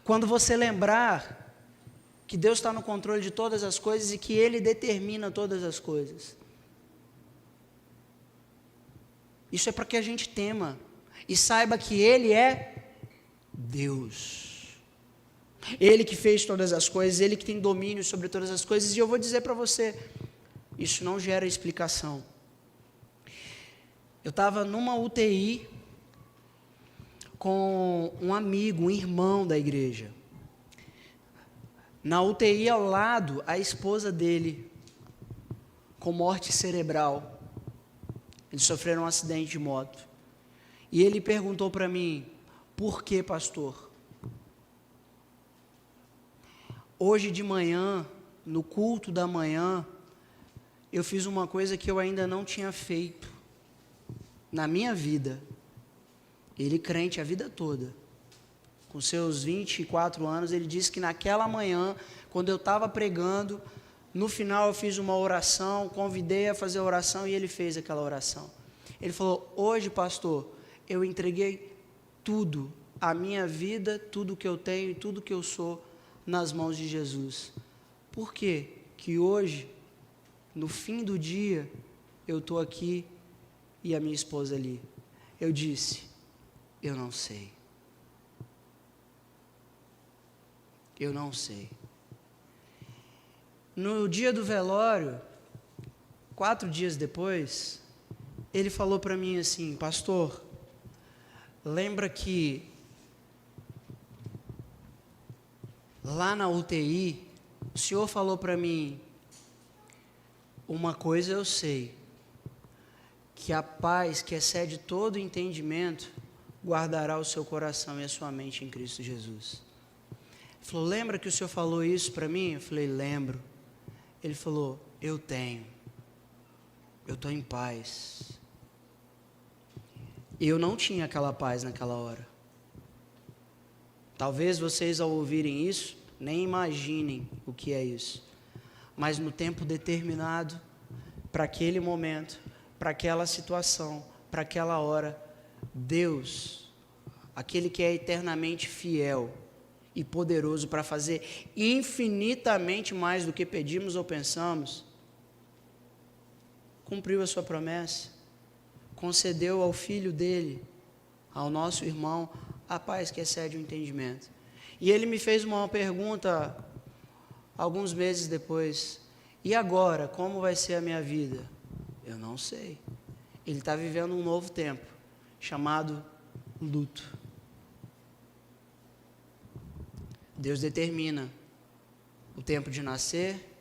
Quando você lembrar que Deus está no controle de todas as coisas e que Ele determina todas as coisas. Isso é para que a gente tema e saiba que Ele é Deus. Ele que fez todas as coisas, Ele que tem domínio sobre todas as coisas. E eu vou dizer para você, isso não gera explicação. Eu estava numa UTI com um amigo, um irmão da igreja. Na UTI ao lado, a esposa dele, com morte cerebral. Eles sofreram um acidente de moto. E ele perguntou para mim: por que, pastor? Hoje de manhã, no culto da manhã, eu fiz uma coisa que eu ainda não tinha feito na minha vida. Ele crente a vida toda. Com seus 24 anos, ele disse que naquela manhã, quando eu estava pregando, no final eu fiz uma oração, convidei a fazer a oração e ele fez aquela oração. Ele falou: hoje, pastor, eu entreguei tudo, a minha vida, tudo que eu tenho e tudo que eu sou, nas mãos de Jesus. Por quê? Que hoje, no fim do dia, eu estou aqui e a minha esposa ali. Eu disse: eu não sei. Eu não sei. No dia do velório, 4 dias depois, ele falou para mim assim: pastor, lembra que lá na UTI, o senhor falou para mim, uma coisa eu sei, que a paz que excede todo entendimento guardará o seu coração e a sua mente em Cristo Jesus. Ele falou: lembra que o senhor falou isso para mim? Eu falei: lembro. Ele falou: eu tenho. Eu estou em paz. Eu não tinha aquela paz naquela hora. Talvez vocês, ao ouvirem isso, nem imaginem o que é isso. Mas no tempo determinado, para aquele momento, para aquela situação, para aquela hora, Deus, aquele que é eternamente fiel e poderoso para fazer infinitamente mais do que pedimos ou pensamos, cumpriu a sua promessa, concedeu ao filho dele, ao nosso irmão, a paz que excede o entendimento. E ele me fez uma pergunta alguns meses depois: e agora, como vai ser a minha vida? Eu não sei. Ele está vivendo um novo tempo, chamado luto. Deus determina o tempo de nascer,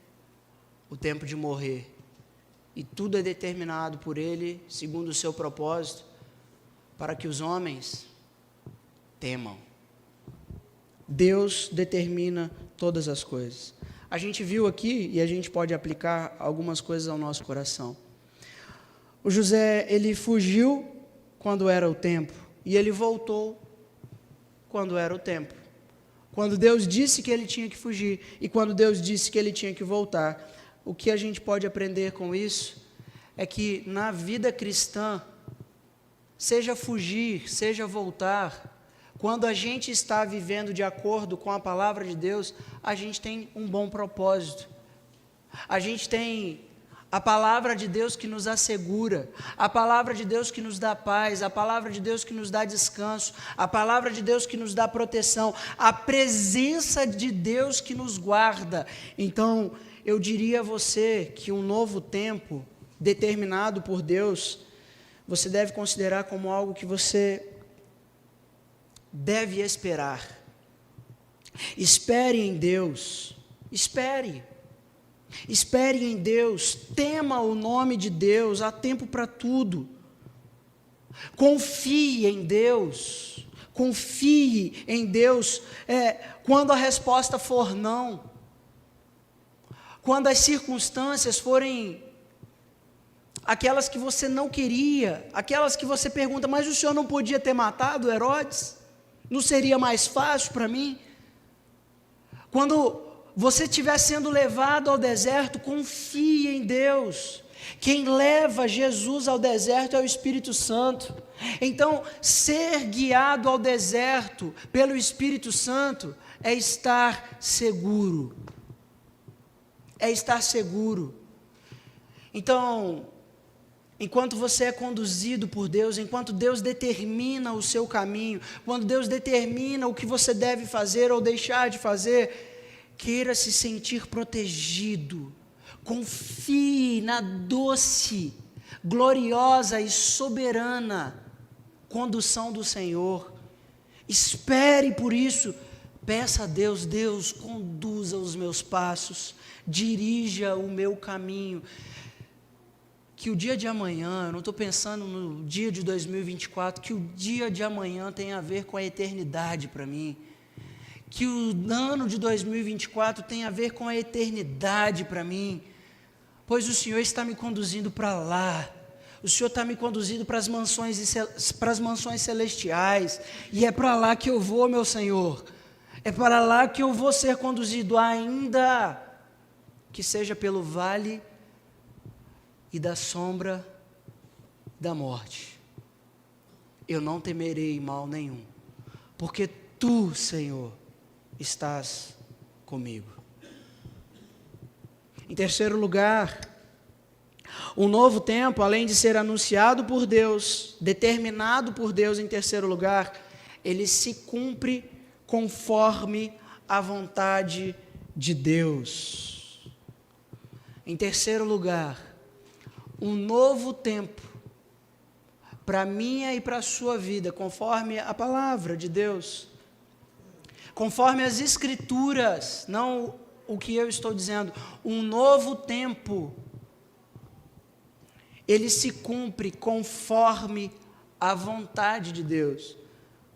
o tempo de morrer. E tudo é determinado por Ele, segundo o seu propósito, para que os homens temam. Deus determina todas as coisas. A gente viu aqui, e a gente pode aplicar algumas coisas ao nosso coração. O José, ele fugiu quando era o tempo, e ele voltou quando era o tempo. Quando Deus disse que ele tinha que fugir, e quando Deus disse que ele tinha que voltar. O que a gente pode aprender com isso é que na vida cristã, seja fugir, seja voltar, quando a gente está vivendo de acordo com a palavra de Deus, a gente tem um bom propósito. A gente tem a palavra de Deus que nos assegura, a palavra de Deus que nos dá paz, a palavra de Deus que nos dá descanso, a palavra de Deus que nos dá proteção, a presença de Deus que nos guarda. Então, eu diria a você que um novo tempo determinado por Deus, você deve considerar como algo que você deve esperar. Espere em Deus, espere em Deus, tema o nome de Deus, há tempo para tudo. Confie em Deus, quando a resposta for não, quando as circunstâncias forem aquelas que você não queria, aquelas que você pergunta: mas o senhor não podia ter matado Herodes? Não seria mais fácil para mim? Quando você estiver sendo levado ao deserto, confie em Deus. Quem leva Jesus ao deserto é o Espírito Santo. Então, ser guiado ao deserto pelo Espírito Santo é estar seguro. É estar seguro. Então, enquanto você é conduzido por Deus, enquanto Deus determina o seu caminho, quando Deus determina o que você deve fazer ou deixar de fazer, queira se sentir protegido. Confie na doce, gloriosa e soberana condução do Senhor. Espere por isso. Peça a Deus, Deus, conduza os meus passos, dirija o meu caminho. Que o dia de amanhã, eu não estou pensando no dia de 2024, que o dia de amanhã tem a ver com a eternidade para mim. Que o ano de 2024 tem a ver com a eternidade para mim. Pois o Senhor está me conduzindo para lá. O Senhor está me conduzindo para as mansões celestiais. E é para lá que eu vou, meu Senhor. É para lá que eu vou ser conduzido, ainda que seja pelo vale e da sombra da morte. Eu não temerei mal nenhum, porque Tu, Senhor, estás comigo. Em terceiro lugar, um novo tempo, além de ser anunciado por Deus, determinado por Deus em terceiro lugar, ele se cumpre conforme a vontade de Deus. Em terceiro lugar, um novo tempo para a minha e para a sua vida, conforme a palavra de Deus, conforme as Escrituras, não o que eu estou dizendo, um novo tempo, ele se cumpre conforme a vontade de Deus.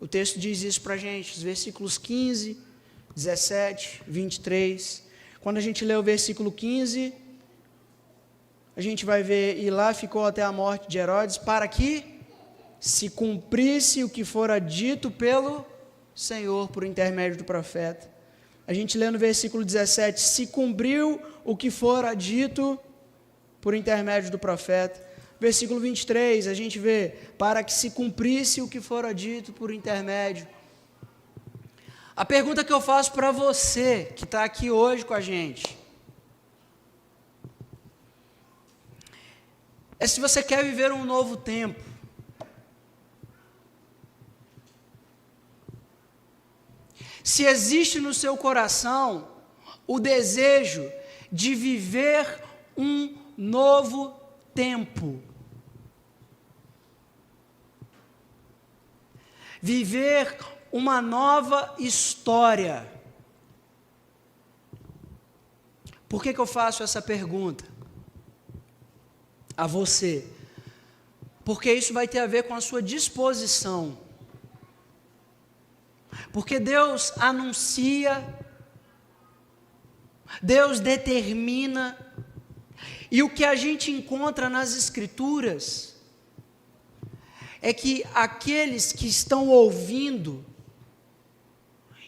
O texto diz isso para a gente, os versículos 15, 17, 23. Quando a gente lê o versículo 15, a gente vai ver, e lá ficou até a morte de Herodes, para que se cumprisse o que fora dito pelo Senhor por intermédio do profeta. A gente lê no versículo 17, se cumpriu o que fora dito por intermédio do profeta. Versículo 23, a gente vê, para que se cumprisse o que fora dito por intermédio. A pergunta que eu faço para você, que está aqui hoje com a gente, é se você quer viver um novo tempo. Se existe no seu coração o desejo de viver um novo tempo. Viver uma nova história. Por que eu faço essa pergunta a você? Porque isso vai ter a ver com a sua disposição. Porque Deus anuncia, Deus determina, e o que a gente encontra nas Escrituras é que aqueles que estão ouvindo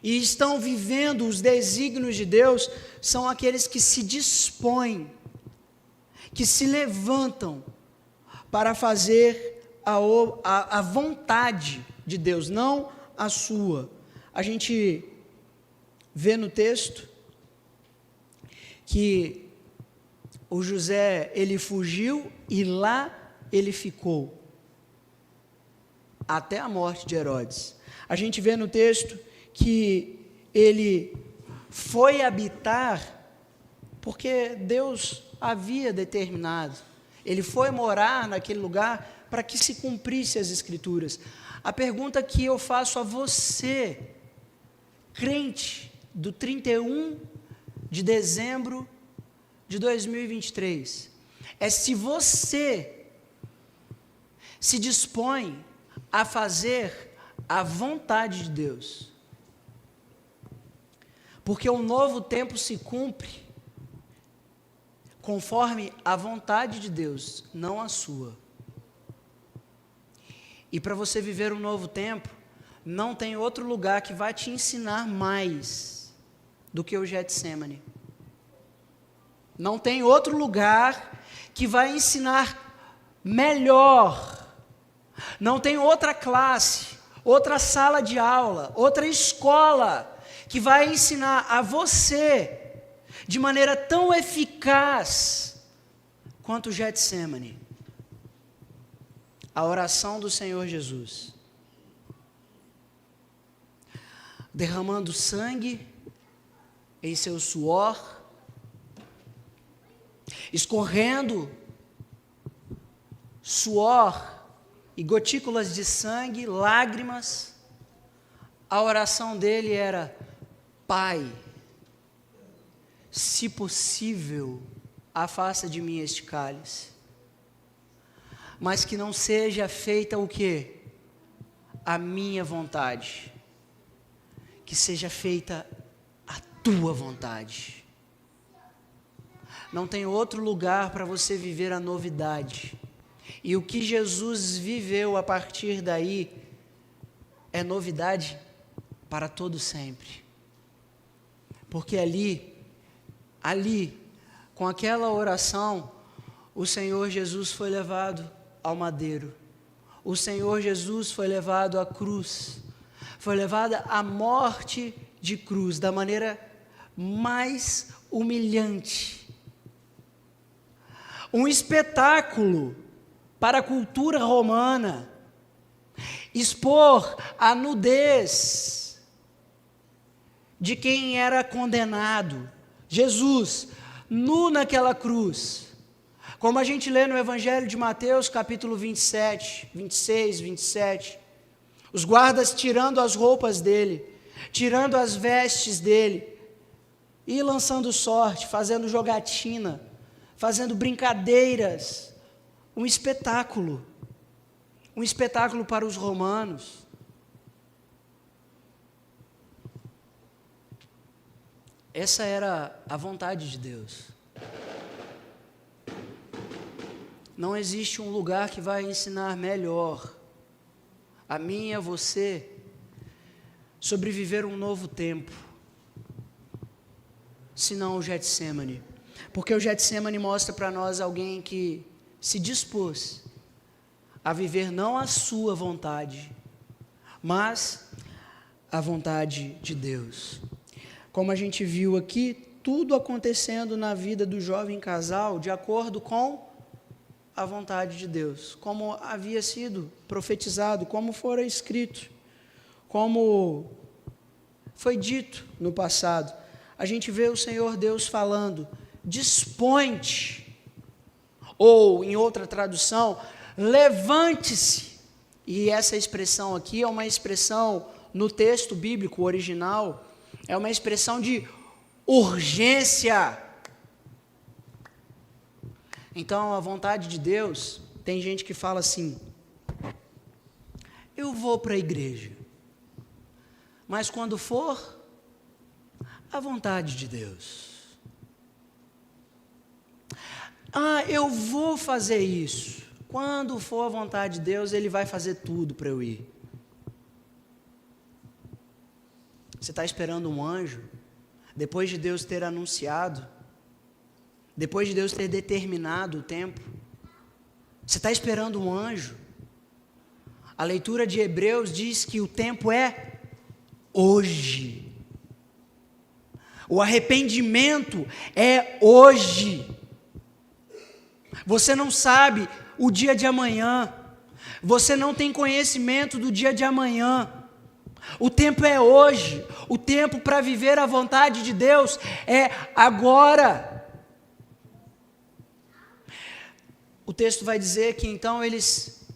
e estão vivendo os desígnios de Deus são aqueles que se dispõem, que se levantam para fazer a vontade de Deus, não a sua. A gente vê no texto que o José, ele fugiu e lá ele ficou, até a morte de Herodes. A gente vê no texto que ele foi habitar, porque Deus havia determinado, ele foi morar naquele lugar para que se cumprisse as Escrituras. A pergunta que eu faço a você, crente do 31 de dezembro de 2023, é se você se dispõe a fazer a vontade de Deus. Porque o novo tempo se cumpre conforme a vontade de Deus, não a sua. E para você viver um novo tempo, não tem outro lugar que vai te ensinar mais do que o Getsemane. Não tem outro lugar que vai ensinar melhor. Não tem outra classe, outra sala de aula, outra escola que vai ensinar a você de maneira tão eficaz quanto o Getsemane. A oração do Senhor Jesus. Derramando sangue em seu suor, escorrendo suor e gotículas de sangue, lágrimas, a oração dele era: Pai, se possível, afasta de mim este cálice, mas que não seja feita o quê? A minha vontade, que seja feita a tua vontade. Não tem outro lugar para você viver a novidade. E o que Jesus viveu a partir daí é novidade para todo sempre. Porque ali, com aquela oração, o Senhor Jesus foi levado ao madeiro. O Senhor Jesus foi levado à cruz. Foi levado à morte de cruz, da maneira mais humilhante. Um espetáculo para a cultura romana, expor a nudez de quem era condenado. Jesus, nu naquela cruz, como a gente lê no Evangelho de Mateus, capítulo 27, 26, 27, os guardas tirando as roupas dele, tirando as vestes dele, e lançando sorte, fazendo jogatina, fazendo brincadeiras, um espetáculo para os romanos. Essa era a vontade de Deus. Não existe um lugar que vai ensinar melhor a mim e a você sobre viver um novo tempo, senão o Getsemane. Porque o Getsemane mostra para nós alguém que se dispôs a viver não a sua vontade, mas a vontade de Deus. Como a gente viu aqui, tudo acontecendo na vida do jovem casal de acordo com a vontade de Deus, como havia sido profetizado, como fora escrito, como foi dito no passado. A gente vê o Senhor Deus falando: dispõe-te, ou em outra tradução, levante-se. E essa expressão aqui é uma expressão no texto bíblico original, é uma expressão de urgência. Então, a vontade de Deus, tem gente que fala assim: eu vou para a igreja, mas quando for, a vontade de Deus. Eu vou fazer isso, quando for a vontade de Deus, Ele vai fazer tudo para eu ir. Você está esperando um anjo, depois de Deus ter anunciado, depois de Deus ter determinado o tempo, você está esperando um anjo. A leitura de Hebreus diz que o tempo é hoje. O arrependimento é hoje. Você não sabe o dia de amanhã. Você não tem conhecimento do dia de amanhã. O tempo é hoje. O tempo para viver a vontade de Deus é agora. O texto vai dizer que então eles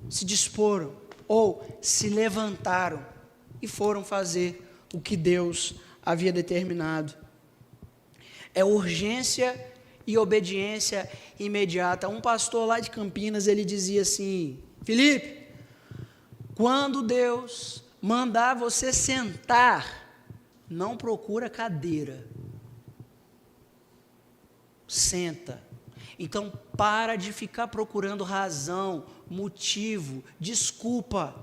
se disporam, ou se levantaram, e foram fazer o que Deus havia determinado. É urgência e obediência imediata. Um pastor lá de Campinas, ele dizia assim: Felipe, quando Deus mandar você sentar, não procura cadeira, senta. Então, para de ficar procurando razão, motivo, desculpa.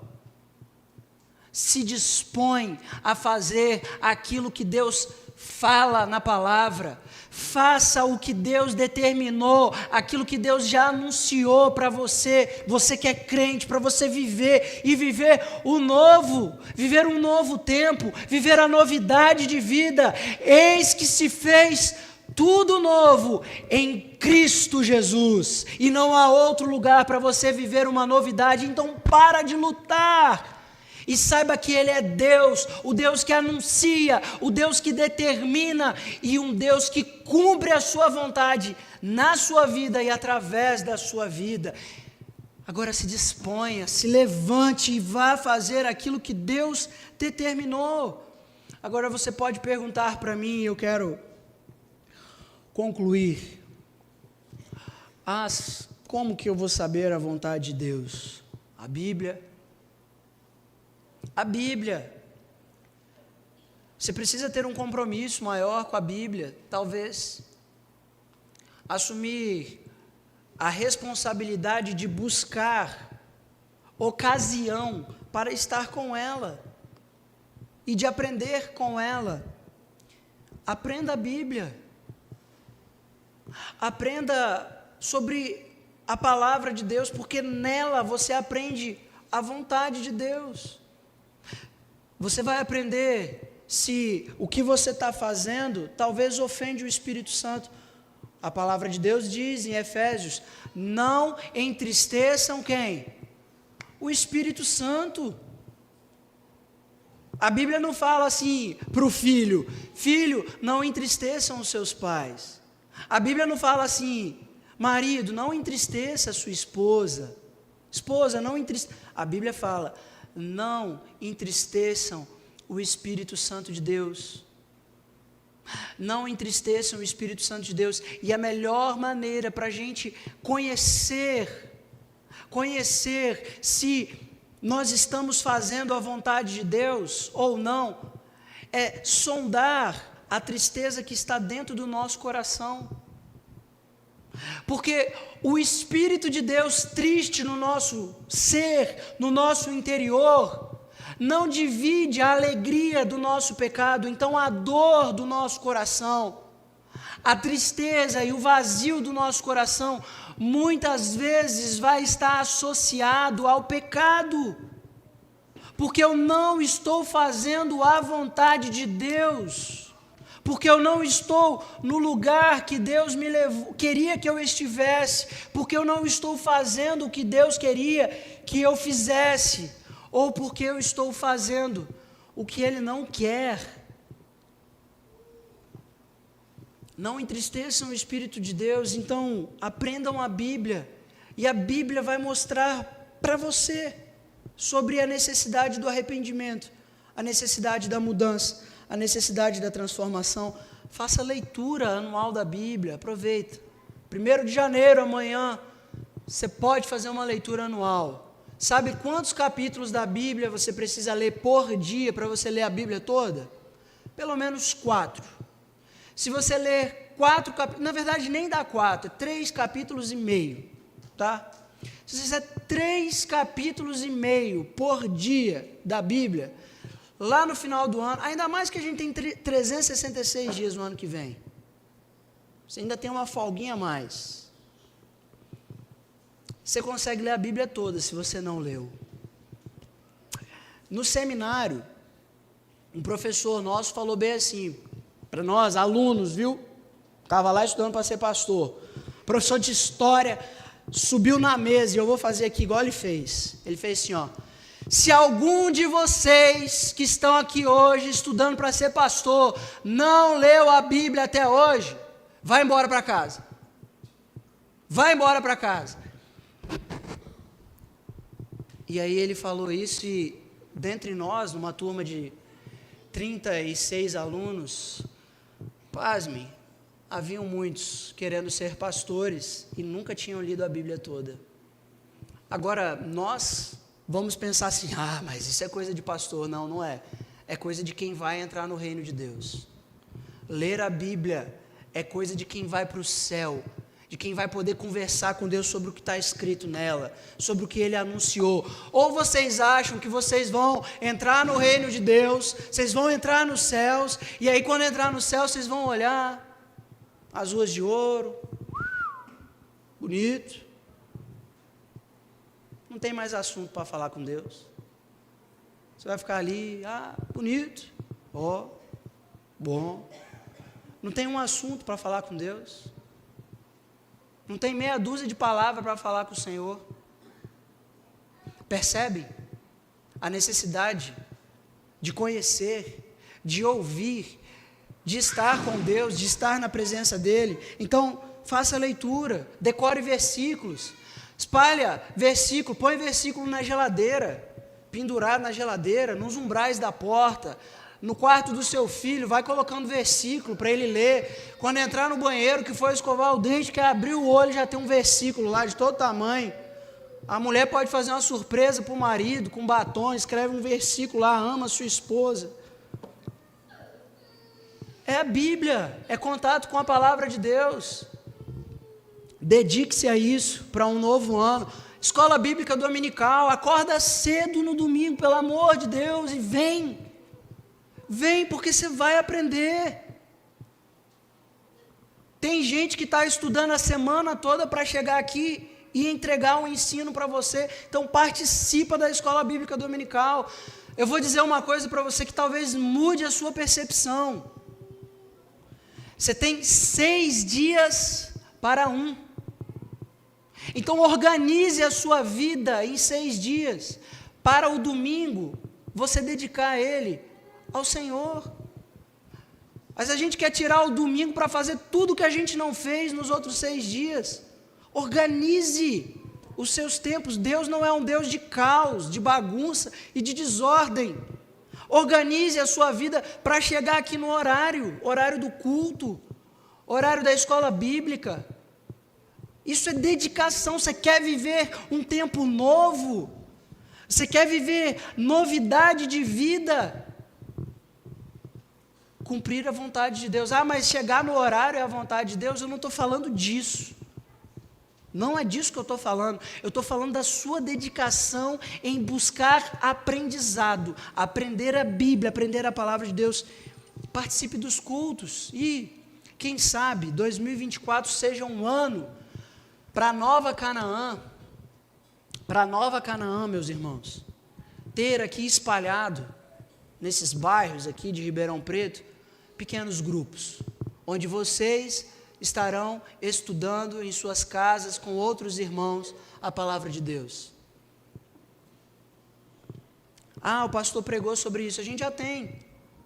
Se dispõe a fazer aquilo que Deus fala na palavra. Faça o que Deus determinou, aquilo que Deus já anunciou para você. Você que é crente, para você viver e viver o novo, viver um novo tempo, viver a novidade de vida. Eis que se fez tudo novo em Cristo Jesus, e não há outro lugar para você viver uma novidade. Então para de lutar e saiba que Ele é Deus, o Deus que anuncia, o Deus que determina e um Deus que cumpre a sua vontade na sua vida e através da sua vida. Agora se disponha, se levante e vá fazer aquilo que Deus determinou. Agora você pode perguntar para mim, eu quero concluir. Como que eu vou saber a vontade de Deus? A Bíblia. A Bíblia. Você precisa ter um compromisso maior com a Bíblia, talvez. Assumir a responsabilidade de buscar ocasião para estar com ela e de aprender com ela. Aprenda a Bíblia. Aprenda sobre a palavra de Deus, porque nela você aprende a vontade de Deus. Você vai aprender se o que você está fazendo talvez ofende o Espírito Santo. A palavra de Deus diz em Efésios: não entristeçam quem? O Espírito Santo. A Bíblia não fala assim para o filho: filho, não entristeçam os seus pais. A Bíblia não fala assim: marido, não entristeça a sua esposa. Esposa, não entristeça. A Bíblia fala: não entristeçam o Espírito Santo de Deus. Não entristeçam o Espírito Santo de Deus. E a melhor maneira para a gente conhecer se nós estamos fazendo a vontade de Deus ou não, é sondar a tristeza que está dentro do nosso coração. Porque o Espírito de Deus triste no nosso ser, no nosso interior, não divide a alegria do nosso pecado. Então a dor do nosso coração, a tristeza e o vazio do nosso coração, muitas vezes vai estar associado ao pecado, porque eu não estou fazendo a vontade de Deus, porque eu não estou no lugar que Deus me levou, queria que eu estivesse, porque eu não estou fazendo o que Deus queria que eu fizesse, ou porque eu estou fazendo o que Ele não quer. Não entristeçam o Espírito de Deus. Então aprendam a Bíblia, e a Bíblia vai mostrar para você sobre a necessidade do arrependimento, a necessidade da mudança, a necessidade da transformação. Faça a leitura anual da Bíblia, aproveita. 1º de janeiro, amanhã, você pode fazer uma leitura anual. Sabe quantos capítulos da Bíblia você precisa ler por dia para você ler a Bíblia toda? Pelo menos 4. Se você ler 4 capítulos, na verdade nem dá 4, 3 capítulos e meio, tá? Se você fizer 3 capítulos e meio por dia da Bíblia, lá no final do ano, ainda mais que a gente tem 366 dias no ano que vem, você ainda tem uma folguinha a mais. Você consegue ler a Bíblia toda se você não leu. No seminário, um professor nosso falou bem assim, para nós, alunos, viu? Estava lá estudando para ser pastor. Professor de história subiu na mesa, e eu vou fazer aqui igual ele fez. Ele fez assim, ó: se algum de vocês que estão aqui hoje estudando para ser pastor não leu a Bíblia até hoje, vai embora para casa. Vai embora para casa. E aí ele falou isso, e dentre nós, numa turma de 36 alunos, pasmem, haviam muitos querendo ser pastores e nunca tinham lido a Bíblia toda. Agora, nós vamos pensar assim: mas isso é coisa de pastor. Não, não é. É coisa de quem vai entrar no reino de Deus. Ler a Bíblia é coisa de quem vai para o céu, de quem vai poder conversar com Deus sobre o que está escrito nela, sobre o que Ele anunciou. Ou vocês acham que vocês vão entrar no reino de Deus, vocês vão entrar nos céus, e aí quando entrar no céu vocês vão olhar as ruas de ouro, bonito, não tem mais assunto para falar com Deus. Você vai ficar ali, bonito, bom, não tem um assunto para falar com Deus. Não tem meia dúzia de palavras para falar com o Senhor. Percebe a necessidade de conhecer, de ouvir, de estar com Deus, de estar na presença dEle? Então, faça a leitura, decore versículos. Espalha versículo, põe versículo na geladeira, pendurado na geladeira, nos umbrais da porta, no quarto do seu filho, vai colocando versículo para ele ler. Quando entrar no banheiro, que for escovar o dente, que abrir o olho, já tem um versículo lá de todo tamanho. A mulher pode fazer uma surpresa para o marido, com batom, escreve um versículo lá, ama a sua esposa. É a Bíblia, é contato com a palavra de Deus. Dedique-se a isso para um novo ano. Escola Bíblica Dominical, acorda cedo no domingo, pelo amor de Deus, e vem. Vem, porque você vai aprender. Tem gente que está estudando a semana toda para chegar aqui e entregar um ensino para você. Então participa da Escola Bíblica Dominical. Eu vou dizer uma coisa para você que talvez mude a sua percepção. Você tem 6 dias para um. Então organize a sua vida em 6 dias, para o domingo você dedicar ele ao Senhor. Mas a gente quer tirar o domingo para fazer tudo que a gente não fez nos outros 6 dias. Organize os seus tempos. Deus não é um Deus de caos, de bagunça e de desordem. Organize a sua vida para chegar aqui no horário do culto, horário da escola bíblica. Isso é dedicação. Você quer viver um tempo novo? Você quer viver novidade de vida? Cumprir a vontade de Deus. Ah, mas chegar no horário é a vontade de Deus? Eu não estou falando disso. Não é disso que eu estou falando. Eu estou falando da sua dedicação em buscar aprendizado, aprender a Bíblia, aprender a palavra de Deus. Participe dos cultos e, quem sabe, 2024 seja um ano para a Nova Canaã, meus irmãos, ter aqui espalhado, nesses bairros aqui de Ribeirão Preto, pequenos grupos, onde vocês estarão estudando em suas casas com outros irmãos a palavra de Deus. Ah, o pastor pregou sobre isso. A gente já tem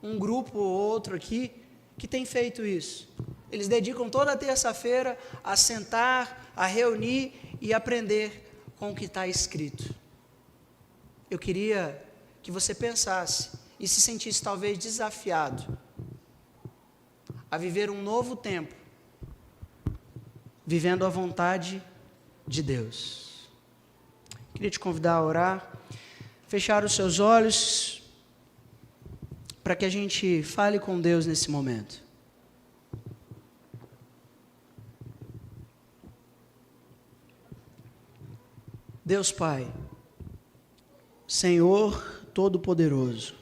um grupo ou outro aqui que tem feito isso. Eles dedicam toda terça-feira a sentar, a reunir e aprender com o que está escrito. Eu queria que você pensasse e se sentisse talvez desafiado a viver um novo tempo, vivendo a vontade de Deus. Queria te convidar a orar, fechar os seus olhos, para que a gente fale com Deus nesse momento. Deus Pai, Senhor Todo-Poderoso,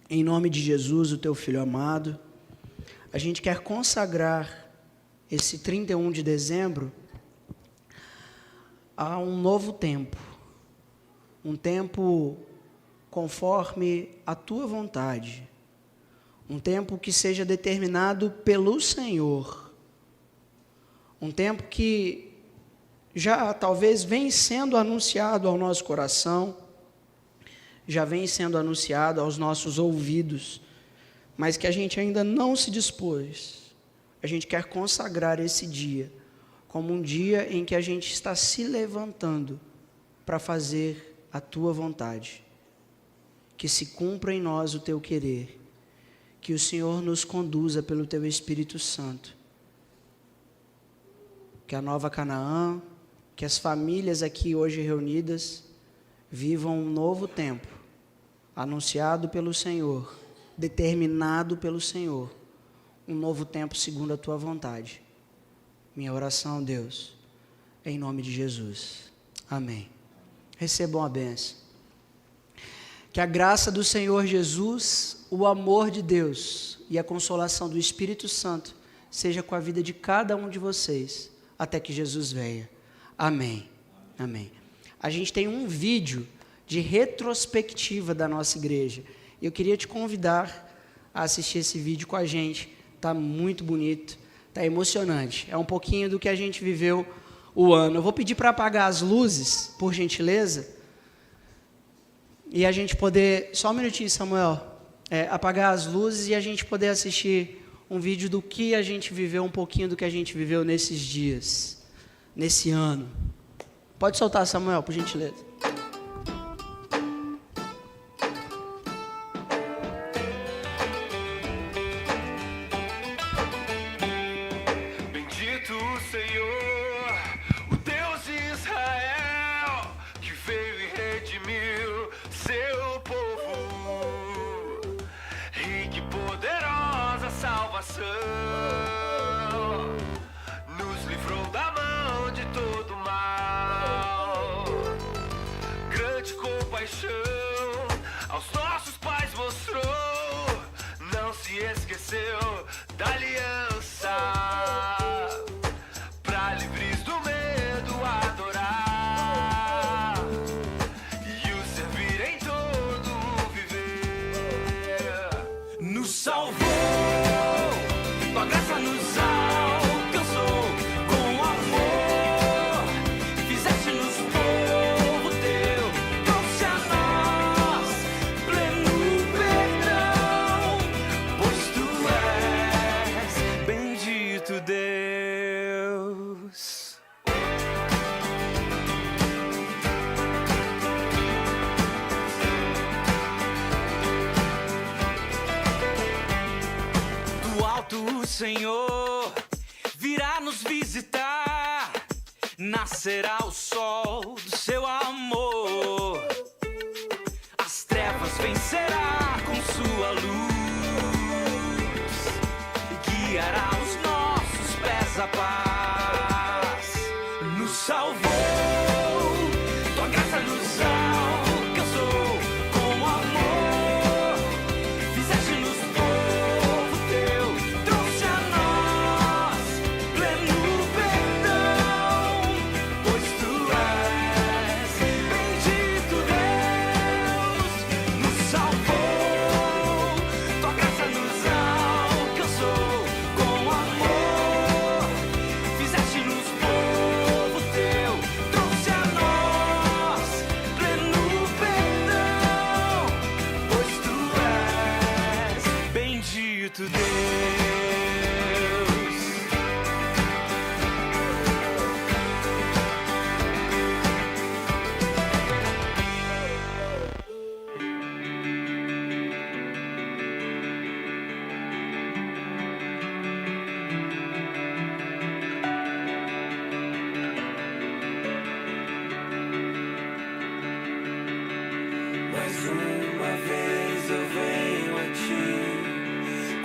em nome de Jesus, o Teu Filho amado, a gente quer consagrar esse 31 de dezembro a um novo tempo, um tempo conforme a Tua vontade, um tempo que seja determinado pelo Senhor, um tempo que já talvez vem sendo anunciado ao nosso coração, já vem sendo anunciado aos nossos ouvidos, mas que a gente ainda não se dispôs. A gente quer consagrar esse dia como um dia em que a gente está se levantando para fazer a Tua vontade. Que se cumpra em nós o Teu querer, que o Senhor nos conduza pelo Teu Espírito Santo, que a Nova Canaã, que as famílias aqui hoje reunidas vivam um novo tempo, anunciado pelo Senhor, determinado pelo Senhor, um novo tempo segundo a Tua vontade. Minha oração, Deus, em nome de Jesus. Amém. Recebam a bênção. Que a graça do Senhor Jesus, o amor de Deus e a consolação do Espírito Santo seja com a vida de cada um de vocês, até que Jesus venha. Amém. Amém. A gente tem um vídeo de retrospectiva da nossa igreja. Eu queria te convidar a assistir esse vídeo com a gente. Está muito bonito, está emocionante. É um pouquinho do que a gente viveu o ano. Eu vou pedir para apagar as luzes, por gentileza, e a gente poder... Só um minutinho, Samuel. Apagar as luzes e a gente poder assistir um vídeo do que a gente viveu, um pouquinho do que a gente viveu nesses dias, nesse ano. Pode soltar, Samuel, por gentileza. Bendito o Senhor, o Deus de Israel, que veio e redimiu seu povo. Rica e poderosa salvação, nos livrou da mão de todo mal. Grande compaixão aos nossos pais mostrou, não se esqueceu da aliança, pra livres do medo adorar e o servir em todo o viver. Nos salvou, tua graça nos alcançou, com amor fizeste-nos povo teu, trouxe a nós pleno perdão, pois tu és bendito Deus. Do alto o Senhor virá nos visitar, nascerá o sol do seu amor, as trevas vencerá com sua luz, guiará os nossos pés à paz. Nos salvou, tua graça nos alcançou, com amor fizeste-nos povo teu, trouxe a nós pleno perdão, pois tu és bendito Deus. Nos salvou, tua graça nos alcançou, com amor fizeste-nos povo teu, trouxe a nós pleno perdão, pois tu és bendito Deus. Mais uma vez eu venho a ti,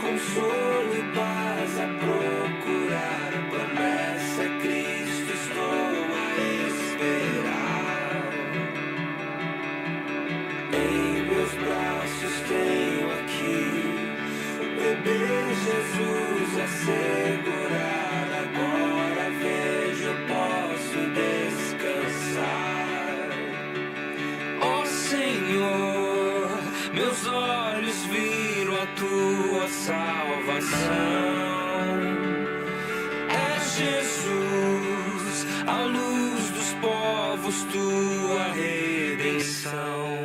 consolo e paz a procurar, a promessa é Cristo, estou a esperar. Em meus braços tenho aqui o bebê Jesus a segurar, agora vejo, eu posso descansar. Ó Senhor, meus olhos viram a tua salvação. É Jesus, a luz dos povos, tua redenção.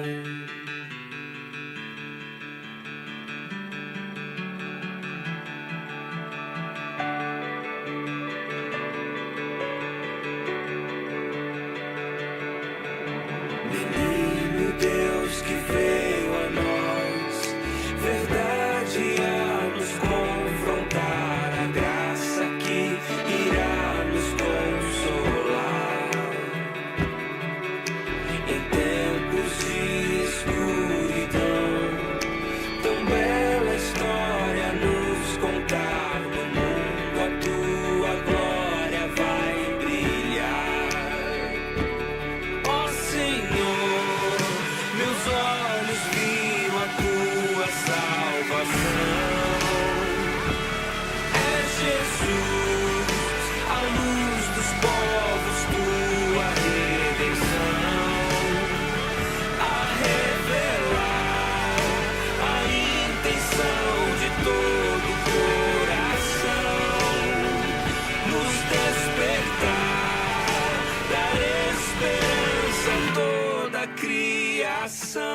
Menino Deus que veio a nós, verdade a nos confrontar, a graça que irá nos consolar. Em tempos de escuridão, tão bela história nos contar, no mundo a tua glória vai brilhar. Ó Senhor, meus olhos viram a tua salvação. É Jesus, a luz dos povos, tua redenção, a revelar a intenção de todo o coração, nos despertar, dar esperança a toda a criação.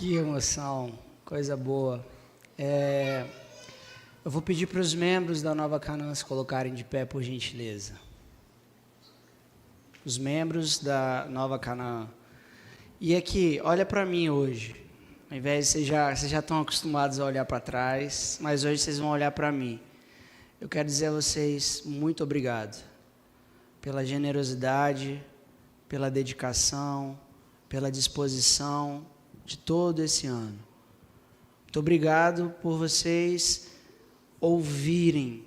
Que emoção, coisa boa. Eu vou pedir para os membros da Nova Canaã se colocarem de pé, por gentileza. Os membros da Nova Canaã. E aqui, olha para mim hoje. Ao invés de vocês já estão acostumados a olhar para trás, mas hoje vocês vão olhar para mim. Eu quero dizer a vocês muito obrigado pela generosidade, pela dedicação, pela disposição de todo esse ano. Muito obrigado por vocês ouvirem,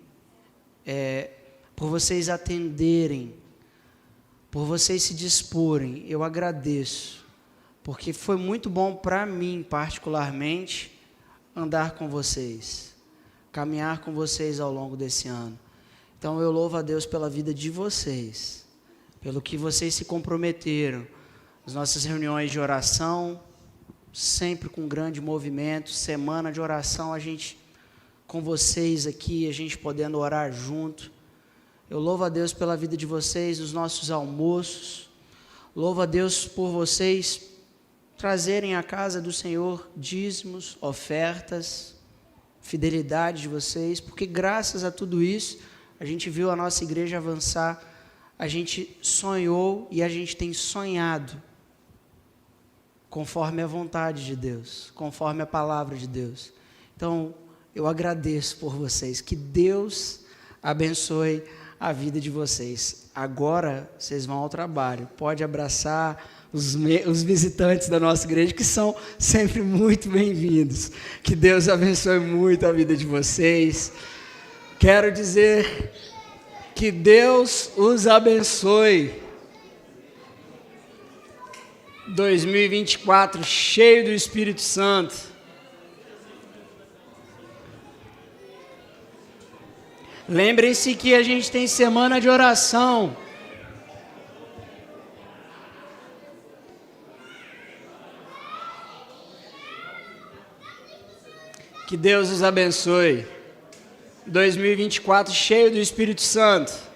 por vocês atenderem, por vocês se disporem. Eu agradeço, porque foi muito bom para mim, particularmente, andar com vocês, caminhar com vocês ao longo desse ano. Então eu louvo a Deus pela vida de vocês, pelo que vocês se comprometeram. As nossas reuniões de oração, sempre com grande movimento, semana de oração, a gente com vocês aqui, a gente podendo orar junto. Eu louvo a Deus pela vida de vocês, os nossos almoços. Louvo a Deus por vocês trazerem à casa do Senhor dízimos, ofertas, fidelidade de vocês, porque graças a tudo isso, a gente viu a nossa igreja avançar, a gente sonhou e a gente tem sonhado conforme a vontade de Deus, conforme a palavra de Deus. Então, eu agradeço por vocês, que Deus abençoe a vida de vocês. Agora, vocês vão ao trabalho, pode abraçar os visitantes da nossa igreja, que são sempre muito bem-vindos. Que Deus abençoe muito a vida de vocês. Quero dizer que Deus os abençoe. 2024 cheio do Espírito Santo. Lembrem-se que a gente tem semana de oração. Que Deus os abençoe. 2024 cheio do Espírito Santo.